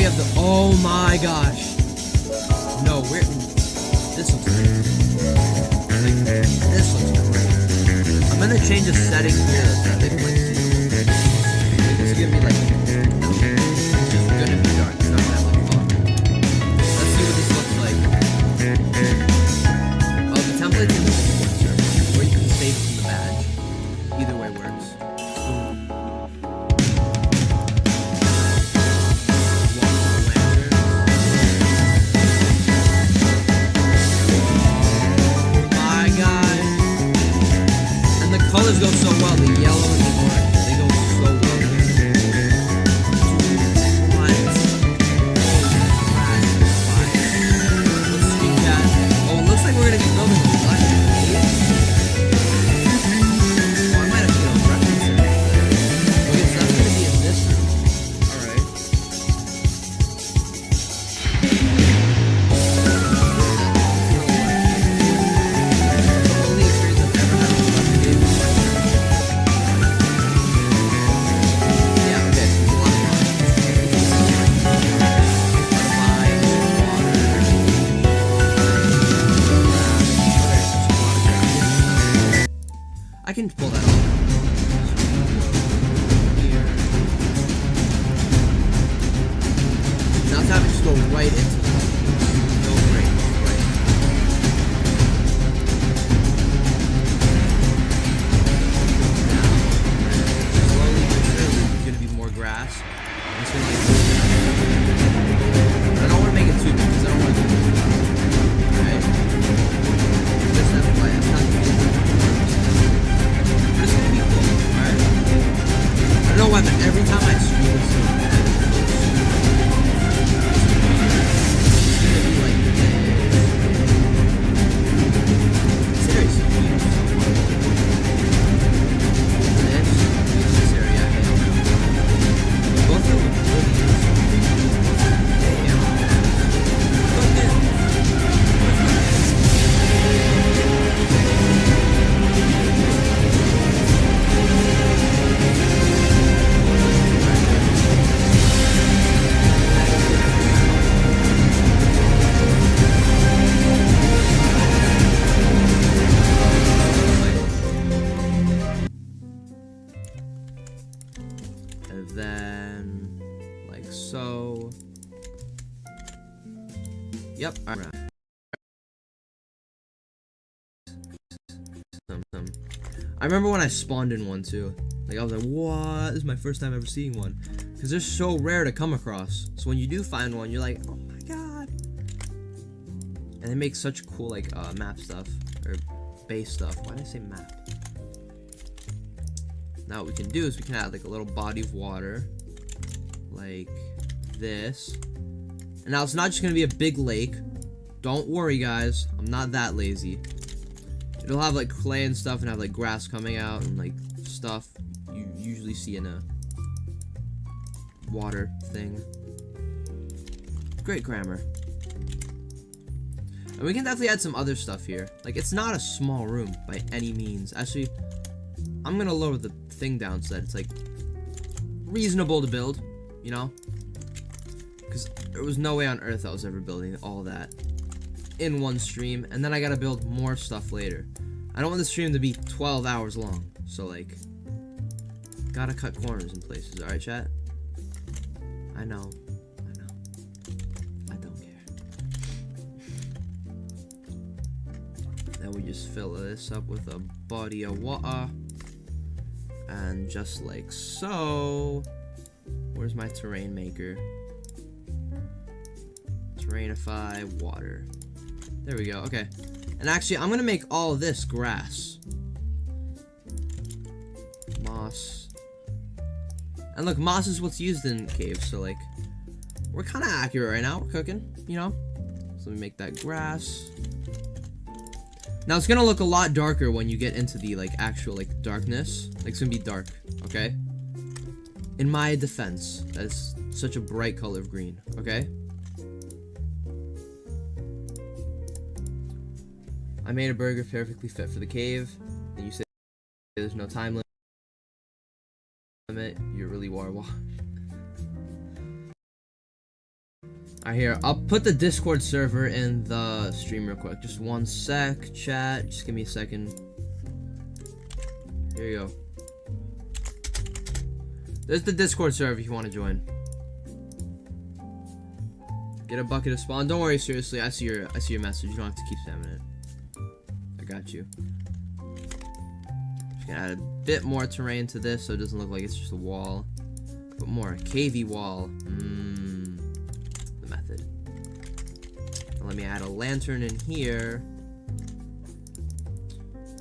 Speaker 10: have the. Oh my gosh. No, we're. This looks great. Like, this looks great. I'm gonna change the setting here that they play. This is gonna be like. No, it's just gonna be dark. It's not that much fun. Let's see what this looks like. Oh, the template's in the server, or you can save it from the badge. Either way works. Colors go so well, the yellow and the orange, they go so well. Let's see that. Oh, it looks like we're gonna be building a lot of these. Oh, I might have to go reference it. Okay, so that's gonna be in this room. Alright. Only experience I've ever had with Left 4 Dead. I can pull that off. Here. Now it's having to go right into the go right. Now, slowly but surely, there's gonna be more grass. And it's gonna I don't want to make it too big because I don't want to do it. Okay? Just that's why it's not gonna be it's gonna be cool, alright? I don't know why, but every time I screw this up, it's gonna be like this. Seriously, this area, both of them really and then like so. Yep. Alright. I remember when I spawned in one too. Like I was like, what? This is my first time ever seeing one. Because they're so rare to come across. So when you do find one, you're like, oh my god. And they make such cool like map stuff. Or base stuff. Why did I say map? Now what we can do is we can add like a little body of water. Like this. And now it's not just going to be a big lake. Don't worry guys. I'm not that lazy. It'll have like clay and stuff and have like grass coming out and like stuff you usually see in a water thing. Great grammar. And we can definitely add some other stuff here. Like it's not a small room by any means. Actually, I'm gonna lower the thing down so that it's like reasonable to build, you know? Because there was no way on earth I was ever building all that in one stream, and then I gotta build more stuff later. I don't want the stream to be 12 hours long, so like, gotta cut corners in places. Alright, chat? I know. I don't care. Then we just fill this up with a body of water. And just like so. Where's my terrain maker? Terrainify water. There we go, okay. And actually, I'm gonna make all of this grass. Moss. And look, moss is what's used in caves, so like, we're kind of accurate right now. We're cooking, you know? So let me make that grass. Now it's gonna look a lot darker when you get into the like actual like darkness. Like it's gonna be dark, okay? In my defense, that is such a bright color of green, okay? I made a burger perfectly fit for the cave. And you say there's no time limit. You're really war washed. Alright, here, I'll put the Discord server in the stream real quick. Just 1 sec, chat. Just give me a second. Here you go. There's the Discord server if you want to join. Get a bucket of spawn. Don't worry, seriously. I see your message. You don't have to keep spamming it. I got you. Just gonna add a bit more terrain to this so it doesn't look like it's just a wall. But more cavey wall. The method. Now let me add a lantern in here.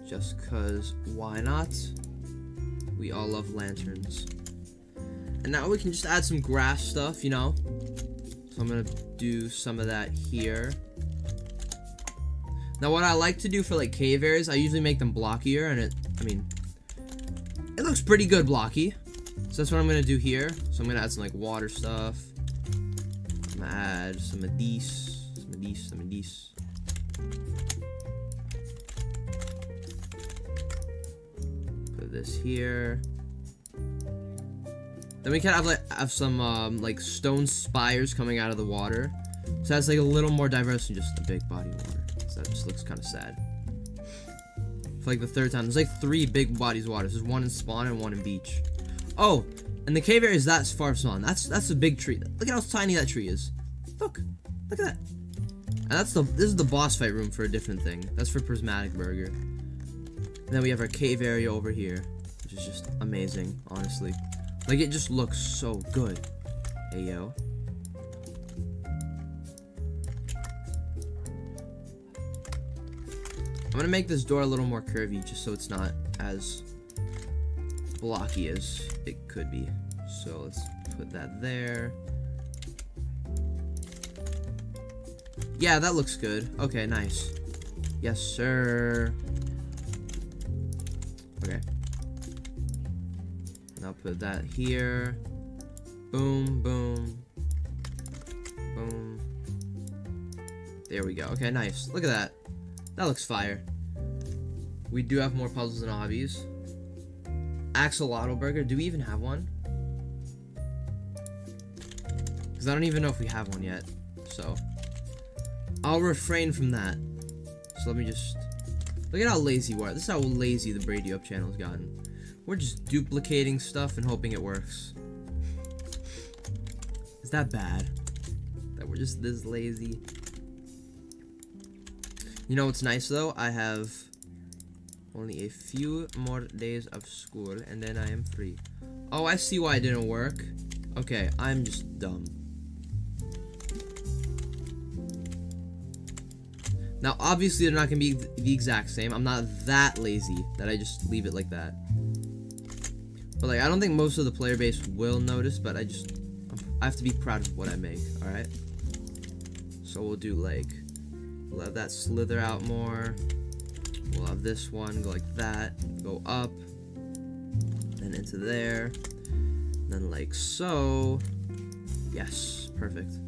Speaker 10: Just cause why not? We all love lanterns. And now we can just add some grass stuff, you know? So I'm gonna do some of that here. Now what I like to do for like cave areas, I usually make them blockier, and it looks pretty good blocky. So that's what I'm gonna do here. So I'm gonna add some like water stuff. I'm gonna add some of these, some of these, some of these. Put this here. Then we can have some like stone spires coming out of the water. So that's like a little more diverse than just a big body of water. So that just looks kind of sad. For like the 3rd time, there's like 3 big bodies of water. There's 1 in spawn and 1 in beach. Oh, and the cave area is that far from spawn. That's a big tree. Look at how tiny that tree is. Look at that. And this is the boss fight room for a different thing. That's for Prismatic Burger. And then we have our cave area over here, which is just amazing, honestly. Like, it just looks so good. Hey, yo. I'm gonna make this door a little more curvy just so it's not as blocky as it could be. So let's put that there. Yeah, that looks good. Okay, nice. Yes, sir. Okay. I'll put that here. Boom, boom, boom. There we go. Okay, nice. Look at that. That looks fire. We do have more puzzles and hobbies. Axolotl burger. Do we even have one? Because I don't even know if we have one yet. So I'll refrain from that. So let me just look at how lazy we are. This is how lazy the Brady Up channel has gotten. We're just duplicating stuff and hoping it works. Is that bad? That we're just this lazy? You know what's nice though? I have only a few more days of school and then I am free. Oh, I see why it didn't work. Okay, I'm just dumb. Now, obviously, they're not gonna be the exact same. I'm not that lazy that I just leave it like that. But like, I don't think most of the player base will notice, but I have to be proud of what I make, alright? So we'll do like, we'll have that slither out more. We'll have this one go like that, go up, then into there, then like so. Yes, perfect.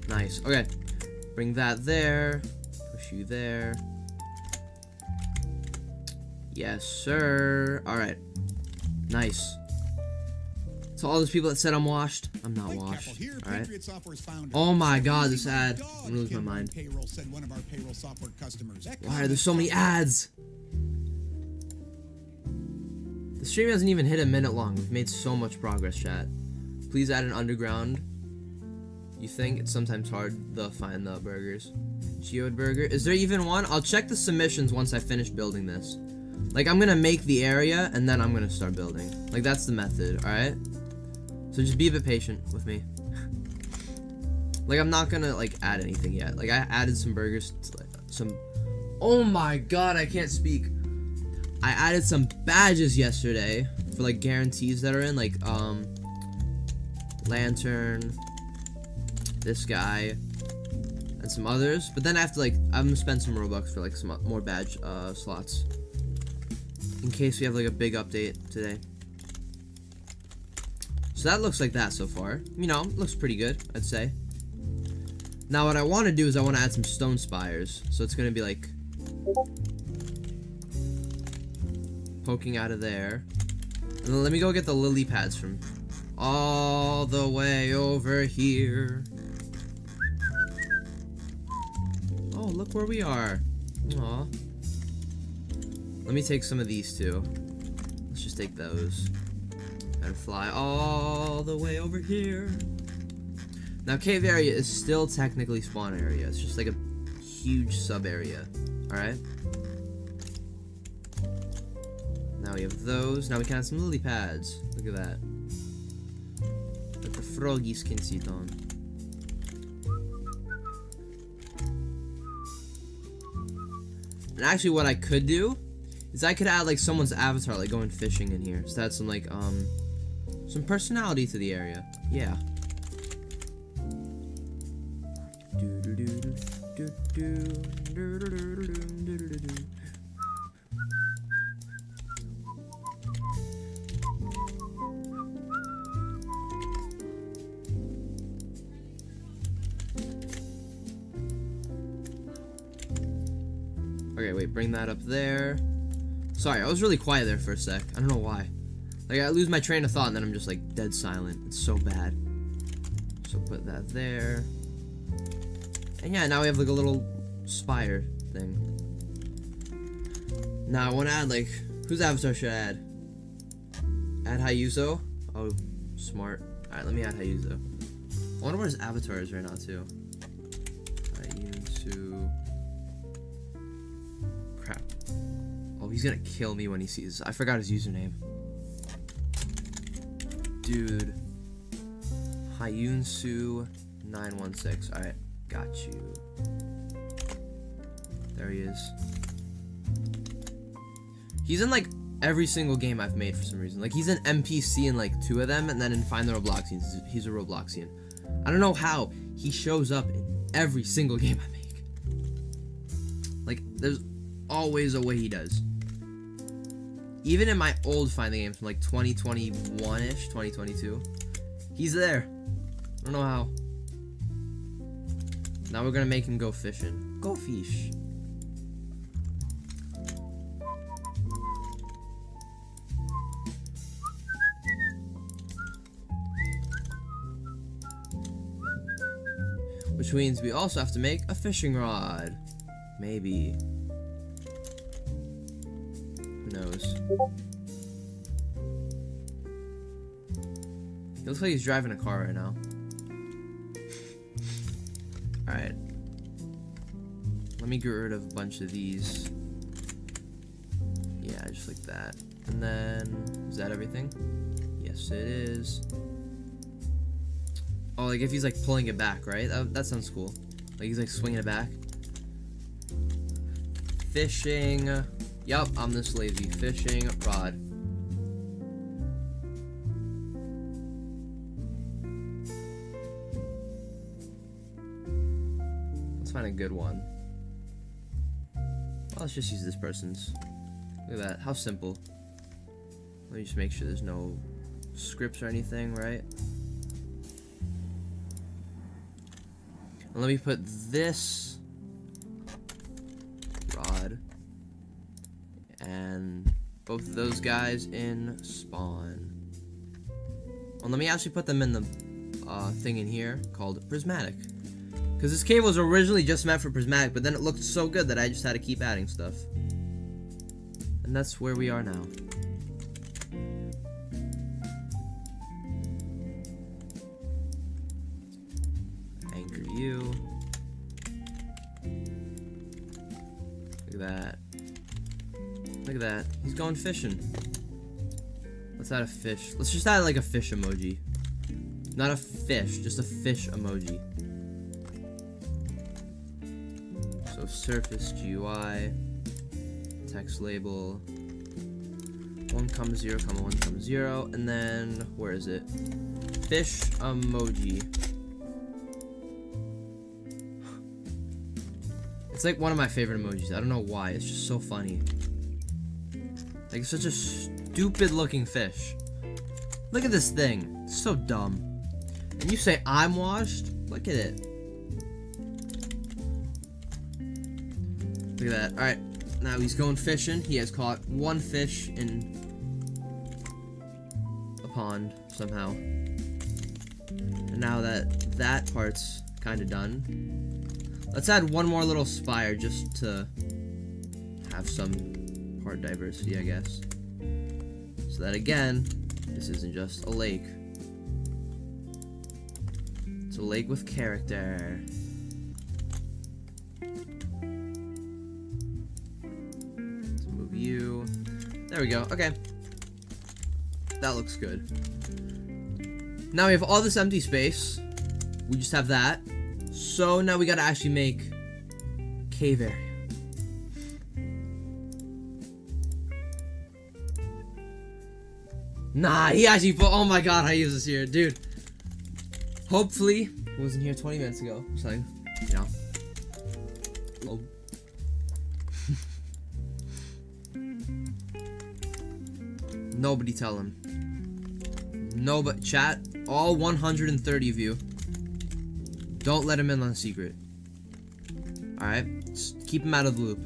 Speaker 10: Nice. Okay. Bring that there. Push you there. Yes, sir. Alright. Nice. So all those people that said I'm washed, I'm not washed. Alright. Oh my god, this ad. I'm gonna lose my mind. Why are there so many ads? The stream hasn't even hit a minute long. We've made so much progress, chat. Please add an underground. You think it's sometimes hard to find the burgers. Geode burger. Is there even one? I'll check the submissions once I finish building this. Like, I'm gonna make the area and then I'm gonna start building. Like, that's the method, alright? So just be a bit patient with me. Like, I'm not gonna, like, add anything yet. Like, I added some burgers to, like, some... Oh my god, I can't speak. I added some badges yesterday for, like, guarantees that are in, like, Lantern, this guy, and some others. But then I have to, like, I'm gonna spend some Robux for, like, some more badge, slots. In case we have, like, a big update today. So that looks like that so far. You know, looks pretty good, I'd say. Now what I want to do is I want to add some stone spires. So it's going to be like... poking out of there. And then let me go get the lily pads from all the way over here. Oh, look where we are. Aw. Let me take some of these too. Let's just take those. And fly all the way over here. Now, cave area is still technically spawn area. It's just like a huge sub area. Alright? Now we have those. Now we can have some lily pads. Look at that. Let the froggies can sit on. And actually what I could do is I could add like someone's avatar, like going fishing in here. So that's some like some personality to the area. Yeah. Okay, wait, bring that up there. Sorry, I was really quiet there for a sec. I don't know why. Like, I lose my train of thought and then I'm just like dead silent. It's so bad. So put that there. And yeah, now we have like a little spire thing. Now I want to add like, whose avatar should I add? Add Hayuzo? Oh, smart. Alright, let me add Hayuzo. I wonder where his avatar is right now too. Hayuzo. Crap. Oh, he's gonna kill me when he sees. I forgot his username. Dude. Hayunsu 916. Alright, got you. There he is. He's in like every single game I've made for some reason. Like he's an NPC in like 2 of them, and then in Find the Robloxians, he's a Robloxian. I don't know how he shows up in every single game I make. Like there's always a way he does. Even in my old Find the games from like 2021-ish, 2022, he's there. I don't know how. Now we're gonna make him go fishing. Go fish. Which means we also have to make a fishing rod. Maybe. Who knows? He looks like he's driving a car right now. Alright. Let me get rid of a bunch of these. Yeah, just like that. And then, is that everything? Yes, it is. Oh, like if he's like pulling it back, right? That sounds cool. Like he's like swinging it back. Fishing. Yup, I'm this lazy. Fishing rod. Let's find a good one. Well, let's just use this person's. Look at that. How simple. Let me just make sure there's no scripts or anything, right? And let me put this rod and both of those guys in spawn. Well, let me actually put them in the thing in here called prismatic. Because this cave was originally just meant for prismatic, but then it looked so good that I just had to keep adding stuff. And that's where we are now. Anchor you. Look at that. Look at that. He's going fishing. Let's add a fish. Let's just add like a fish emoji. Not a fish, just a fish emoji. So surface GUI. Text label. 1, 0, 1, 0. And then, where is it? Fish emoji. It's like one of my favorite emojis. I don't know why. It's just so funny. Like, it's such a stupid looking fish. Look at this thing. It's so dumb. And you say I'm washed? Look at it. Look at that. Alright. now he's going fishing. He has caught 1 fish in a pond somehow. And now that that part's kind of done, let's add 1 more little spire just to have some part diversity, I guess. So that again, this isn't just a lake. It's a lake with character. Let's move you. There we go. Okay. That looks good. Now we have all this empty space. We just have that. So now we gotta actually make cave area. Nah, he actually put, oh my god, I use this here, dude. Hopefully, wasn't here 20 minutes ago. So, you know. Oh. Nobody tell him. Nobody, chat, all 130 of you. Don't let him in on a secret. Alright, keep him out of the loop.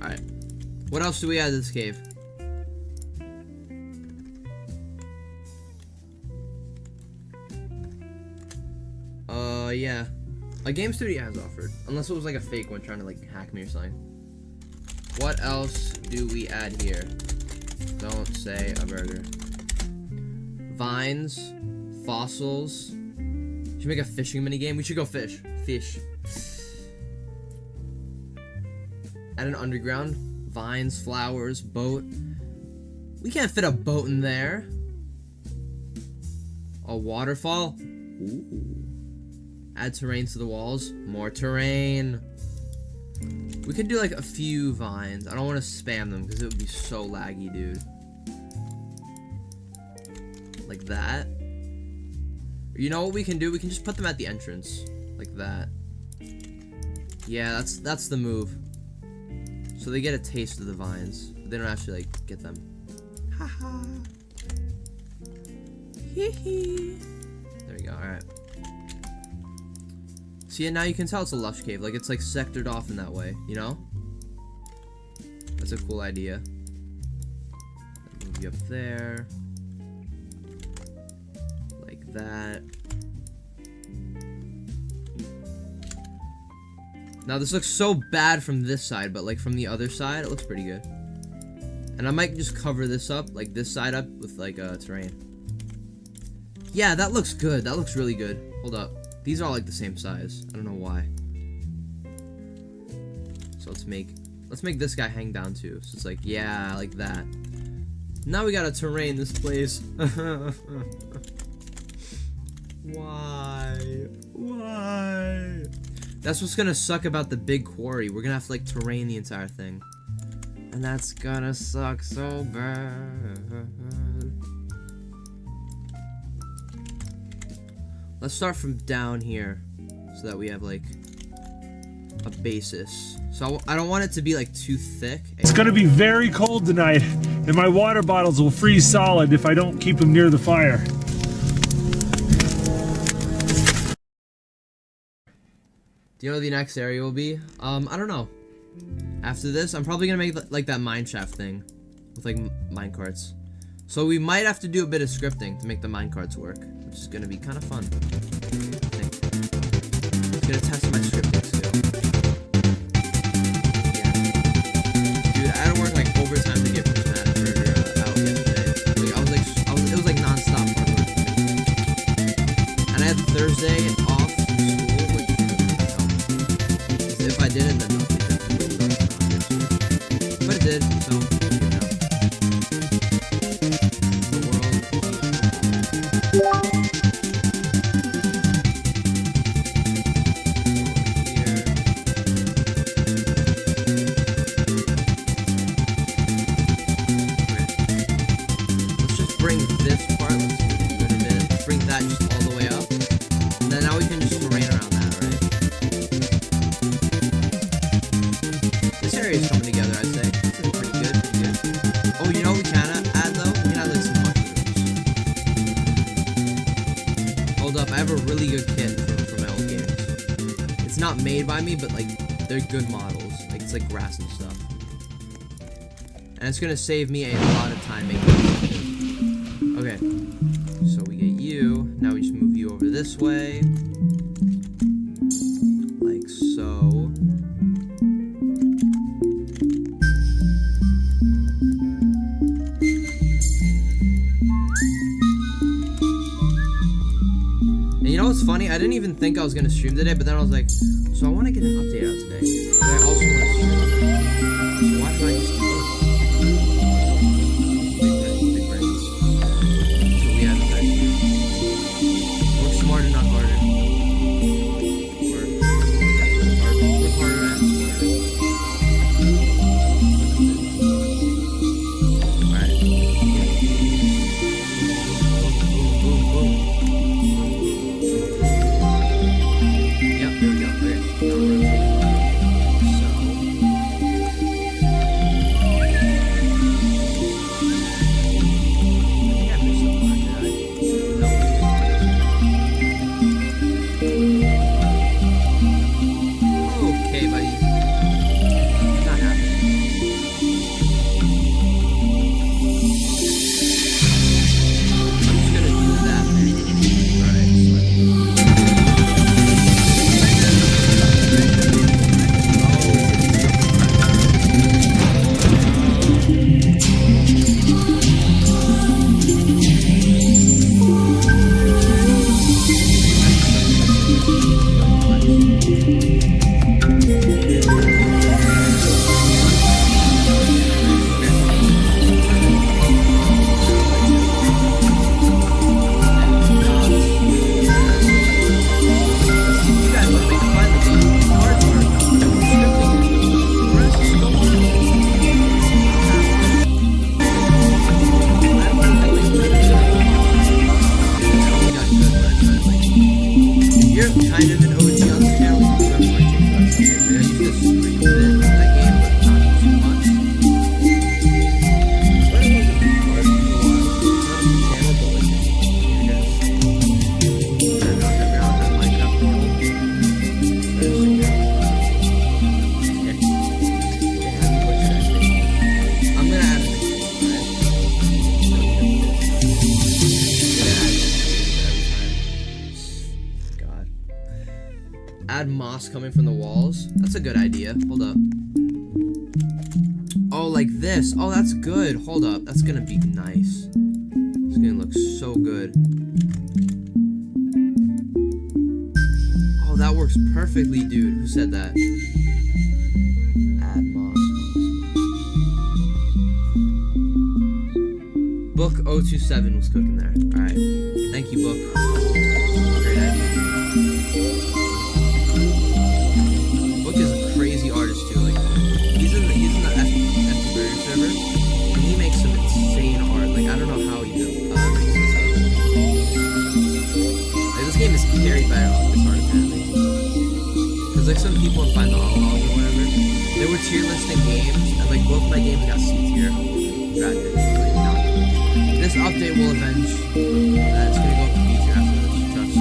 Speaker 10: Alright. What else do we add to this cave? Yeah. A game studio has offered. Unless it was like a fake one trying to like hack me or something. What else do we add here? Don't say a burger. Vines. Fossils. Should make a fishing mini game. We should go fish. Fish. Add an underground. Vines, flowers, boat. We can't fit a boat in there. A waterfall. Ooh. Add terrain to the walls. More terrain. We could do like a few vines. I don't want to spam them because it would be so laggy, dude. Like that. You know what we can do? We can just put them at the entrance. Like that. Yeah, that's the move. So they get a taste of the vines. But they don't actually like get them. Haha. Hee hee. There we go, alright. See, and now you can tell it's a lush cave. Like, it's like sectored off in that way, you know? That's a cool idea. Move you up there. Like that. Now, this looks so bad from this side, but like from the other side, it looks pretty good. And I might just cover this up, like this side up with like terrain. Yeah, that looks good. That looks really good. Hold up. These are all like the same size. I don't know why. So let's make this guy hang down too. So it's like, yeah, like that. Now we gotta terrain this place. Why? Why? That's what's gonna suck about the big quarry. We're gonna have to like terrain the entire thing. And that's gonna suck so bad. Let's start from down here so that we have like a basis. So I don't want it to be like too thick.
Speaker 14: It's gonna be very cold tonight, and my water bottles will freeze solid if I don't keep them near the fire.
Speaker 10: Do you know what the next area will be? I don't know. After this, I'm probably gonna make like that mineshaft thing with like minecarts. So we might have to do a bit of scripting to make the minecarts work, which is gonna be kind of fun. I think. I'm gonna test my scripting skill. Yeah. Dude, I had to work like overtime to get Push Mad Burger out yesterday. Like, it was like non-stop hard work. And I had Thursday off from school, which helped. If I didn't, then no, but it did, so. hold up. I have a really good kit for my old games. It's not made by me, but like they're good models. Like it's like grass and stuff. And it's gonna save me a lot of time making it. Okay. So we get you. Now we just move you over this way. Like so. And you know what's funny? I didn't even think I was gonna stream today, but then I was like, so I want to get an update out today. But I also want to stream. So why did I just do both? Big brains. So we have it right here. Work smarter, not harder. Work harder and smarter. Alright. Boom, boom, boom. Yep, there we go. Okay. Now we're rotating. So. I think I missed the part, did I? No. Okay, buddy. Not happening. I'm just gonna do that thing. Alright, you're kind of an OG on the channel. I used to stream that game, but not too much. But it wasn't too hard for a while. Not on the channel, but like, you're gonna turn around that Minecraft portal. I'm gonna add it. God. Add moss coming from the walls. That's a good idea. Hold up. Oh, like this. Oh, that's good. Hold up. That's gonna be nice. It's gonna look so good. Oh, that works perfectly, dude. Who said that? Add moss. Book 027 was cooking there. Alright. Thank you, Book. Great idea. Book is a crazy artist too. Like he's in the FP Burger server, and he makes some insane art. Like I don't know how he makes this up. Like this game is carried by this art apparently. Cause like some people in Find the Hollow or whatever, they were tier listing games, and like both my games got C tier. Drafted. Like no. This update will avenge. It's gonna go up to B tier after this. Trust.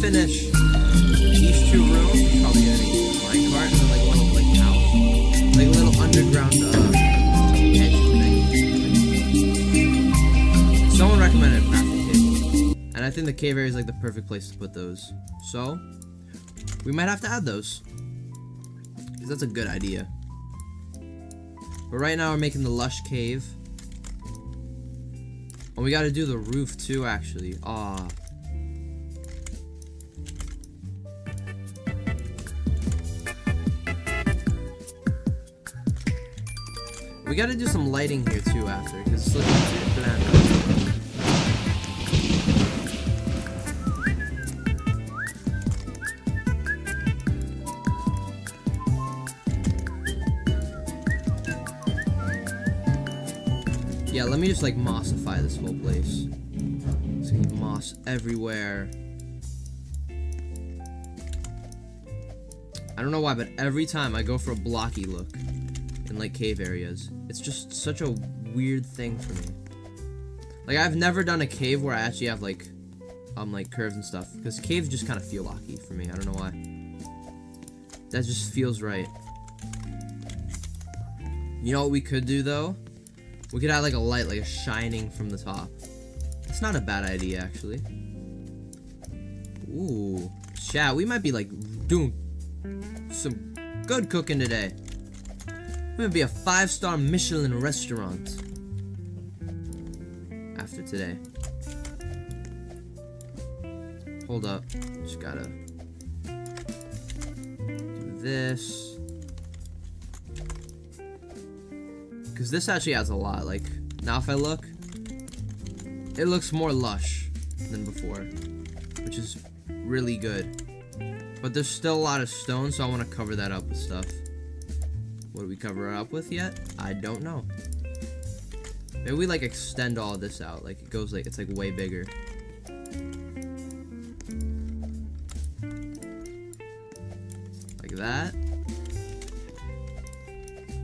Speaker 10: Finish these two rooms, it's probably gonna be minecart and then like a little like house, like a little underground edge thing. Someone recommended a crafting table, and I think the cave area is like the perfect place to put those. So we might have to add those, because that's a good idea. But right now we're making the lush cave. And we gotta do the roof too, actually. Aw. We gotta do some lighting here too after, because it's looking too bland. Yeah, let me just like mossify this whole place. It's gonna be moss everywhere. I don't know why, but every time I go for a blocky look in like cave areas, it's just such a weird thing for me. Like I've never done a cave where I actually have like curves and stuff, because caves just kind of feel blocky for me. I don't know why. That just feels right. You know what we could do though? We could add like a light, like a shining from the top. It's not a bad idea, actually. Ooh, chat, we might be like doing some good cooking today. We're gonna be a 5-star Michelin restaurant after today. Hold up, just gotta do this. Because this actually adds a lot. Like, now if I look, it looks more lush than before, which is really good. But there's still a lot of stone, so I want to cover that up with stuff. What do we cover it up with yet? I don't know. Maybe we like extend all this out. Like it goes like, it's like way bigger. Like that.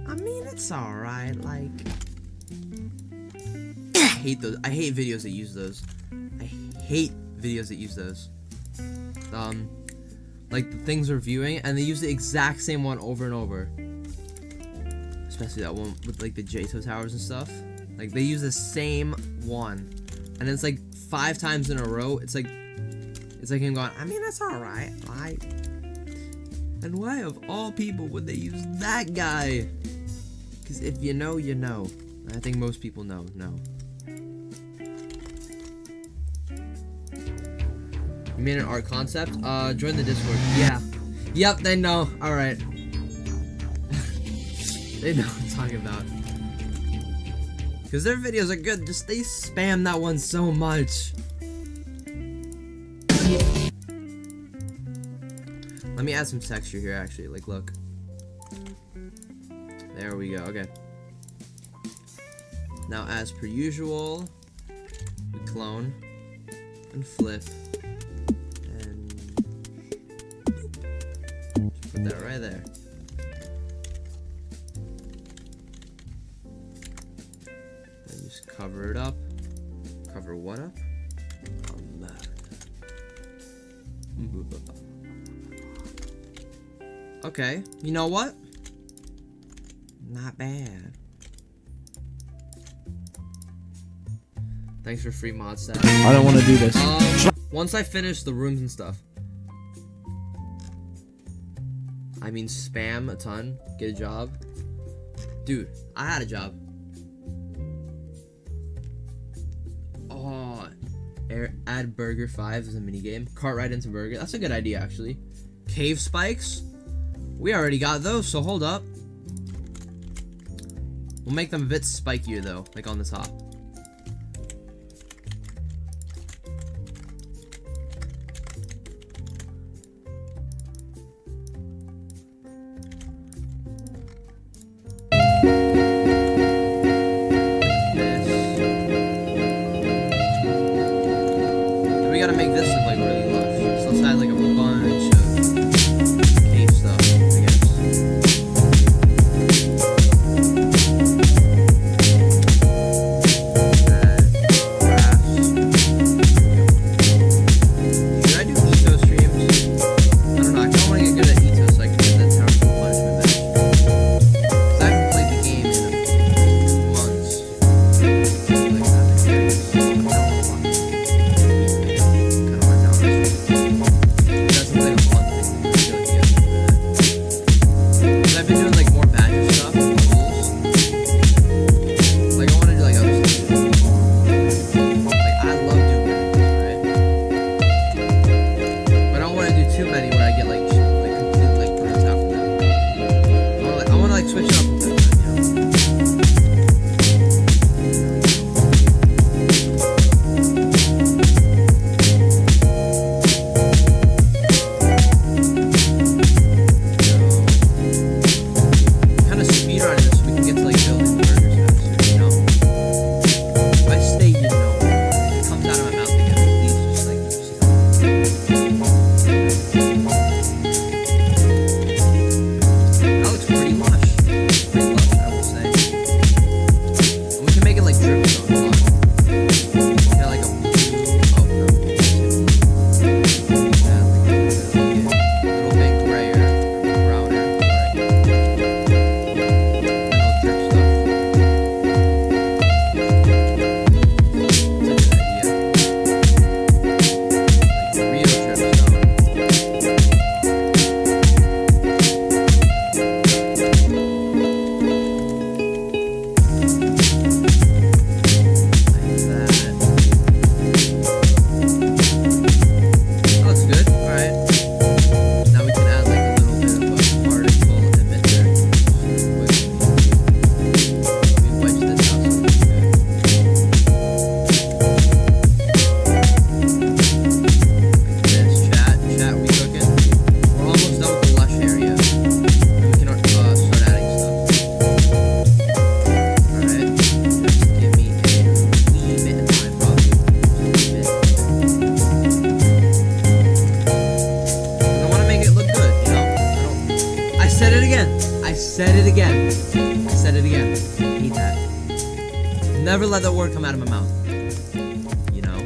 Speaker 10: I mean, it's alright, like... I hate those. I hate videos that use those. I hate videos that use those. Like the things we're viewing, and they use the exact same one over and over. Especially that one with like the JTO towers and stuff. Like they use the same one. And it's like 5 times in a row. It's like him going, I mean, that's alright, like... And why of all people would they use that guy? Because if you know, you know. I think most people know. You made an art concept? Join the Discord. Yeah. Yep, they know. Alright. They know what I'm talking about. Because their videos are good, just they spam that one so much. Let me add some texture here, actually. Like, look. There we go. Okay. Now, as per usual, we clone and flip and just put that right there. Then just cover it up. Cover what up? Okay, you know what? Not bad. Thanks for free mod set.
Speaker 15: I don't want to do this.
Speaker 10: Once I finish the rooms and stuff. I mean spam a ton, get a job. Dude, I had a job. Oh, add burger 5 as a minigame. Cart right into burger. That's a good idea, actually. Cave spikes? We already got those, so hold up. We'll make them a bit spikier though, like on the top. We gotta make this look like really lush. So let's add like a bunch of cave stuff, I guess. never let that word come out of my mouth. You know?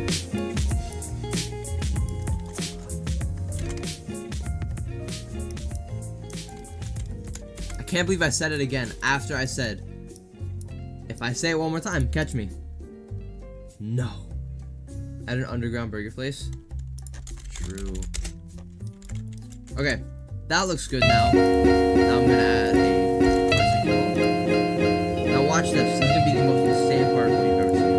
Speaker 10: I can't believe I said it again after I said, if I say it one more time, catch me. No. At an underground burger place? True. Okay, that looks good now. Now I'm gonna add a bicycle. Now watch this. This is gonna be the most insane particle you've ever seen.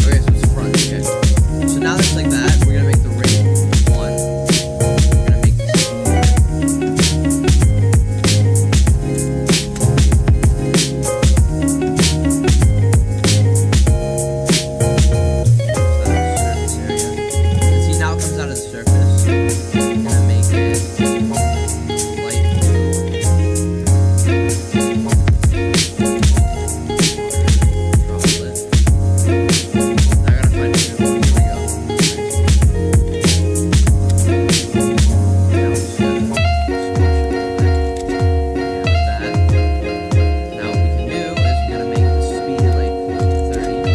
Speaker 10: Okay, so it's front. Okay. So now that it's like that, we're gonna make the rate 1. We're gonna make this. See, now it comes out of the surface. I'm gonna make it light blue. Chocolate. Now I gotta find a good one. Here we go. Now we just gotta that. Now what we can do is we're gonna make the speed like 30.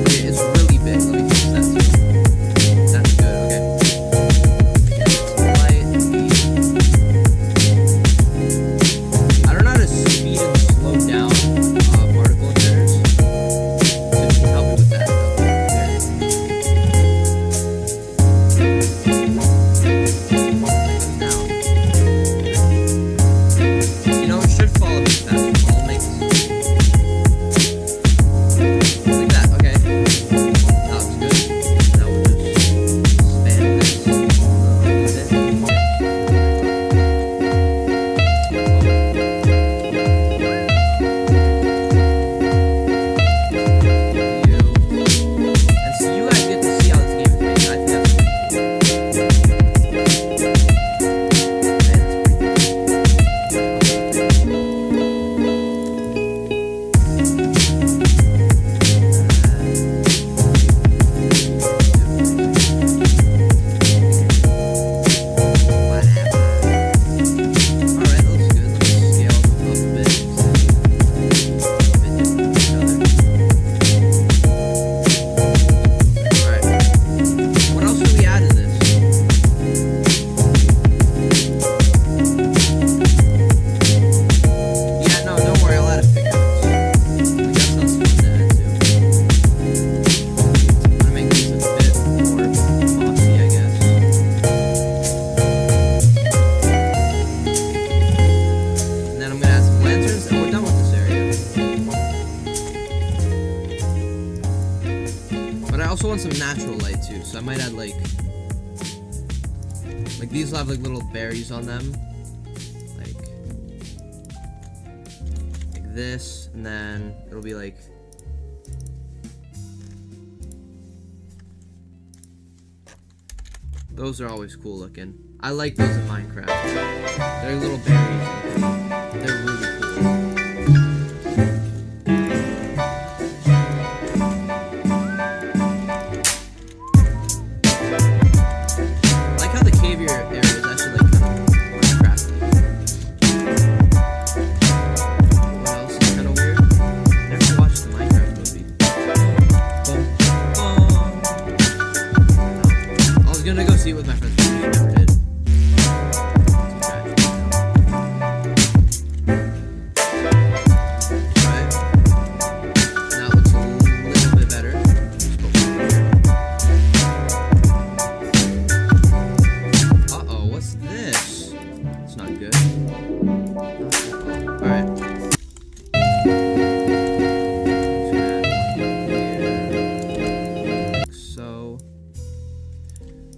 Speaker 10: Okay, it's really big. Let me fix that too. That's good, okay. Light, I don't know how to speed and slow down particle emitters. So you can help me with that. You know, it should fall a bit faster. I'll make this like that, okay. That looks good. Now we'll just expand this a little bit. And so you guys get to see how this game is made. I think that's pretty cool. Alright, that looks good. Let me scale them up a bit. Alright. What else do we add to this? Yeah, no, don't worry, I'll add a pickaxe. Like, that sounds fun to add too. I'm gonna make these a bit more bossy, I guess. And then I'm gonna add some lanterns, and we're done with this area. But I also want some natural light too, so I might add like these will have like little berries on them, like this, and then it'll be like those are always cool looking. I like those in Minecraft. They're little berries. They're really cool. I like how the cave area is actually like kind of Minecrafty. What else is kind of weird? I never watched the Minecraft movie. I was gonna go see it with my friends, but we never did. Alright. Now it looks a little bit better. Just go from here. Uh-oh, what's this? It's not good. Alright. Like so.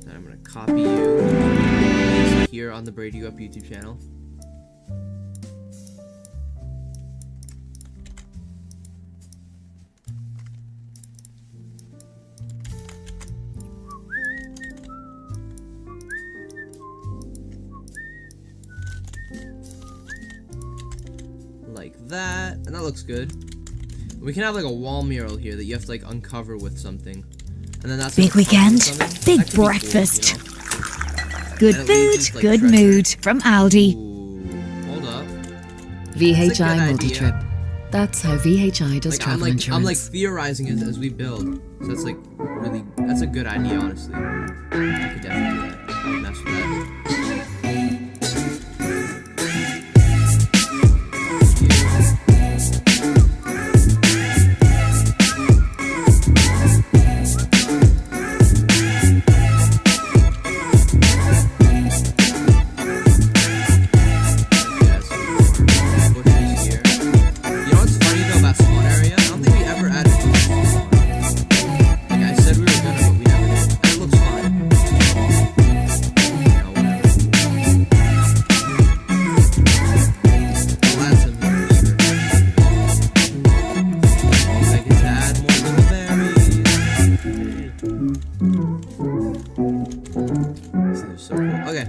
Speaker 10: Then I'm gonna copy you here on the Brady Up YouTube channel. Like that, and that looks good. We can have like a wall mural here that you have to like uncover with something. and then that's
Speaker 15: Big weekend, big breakfast. Good food, good mood from Aldi.
Speaker 10: Hold up.
Speaker 16: VHI Multi-Trip. That's how VHI does travel insurance.
Speaker 10: I'm like theorizing it as we build. So that's like really, that's a good idea, honestly. I could definitely do that. I would mess with that. Okay,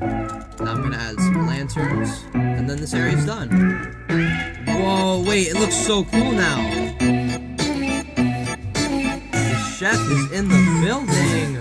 Speaker 10: now I'm gonna add some lanterns, and then this area's done. Whoa, wait, it looks so cool now. The chef is in the building.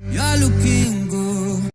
Speaker 13: You're looking good.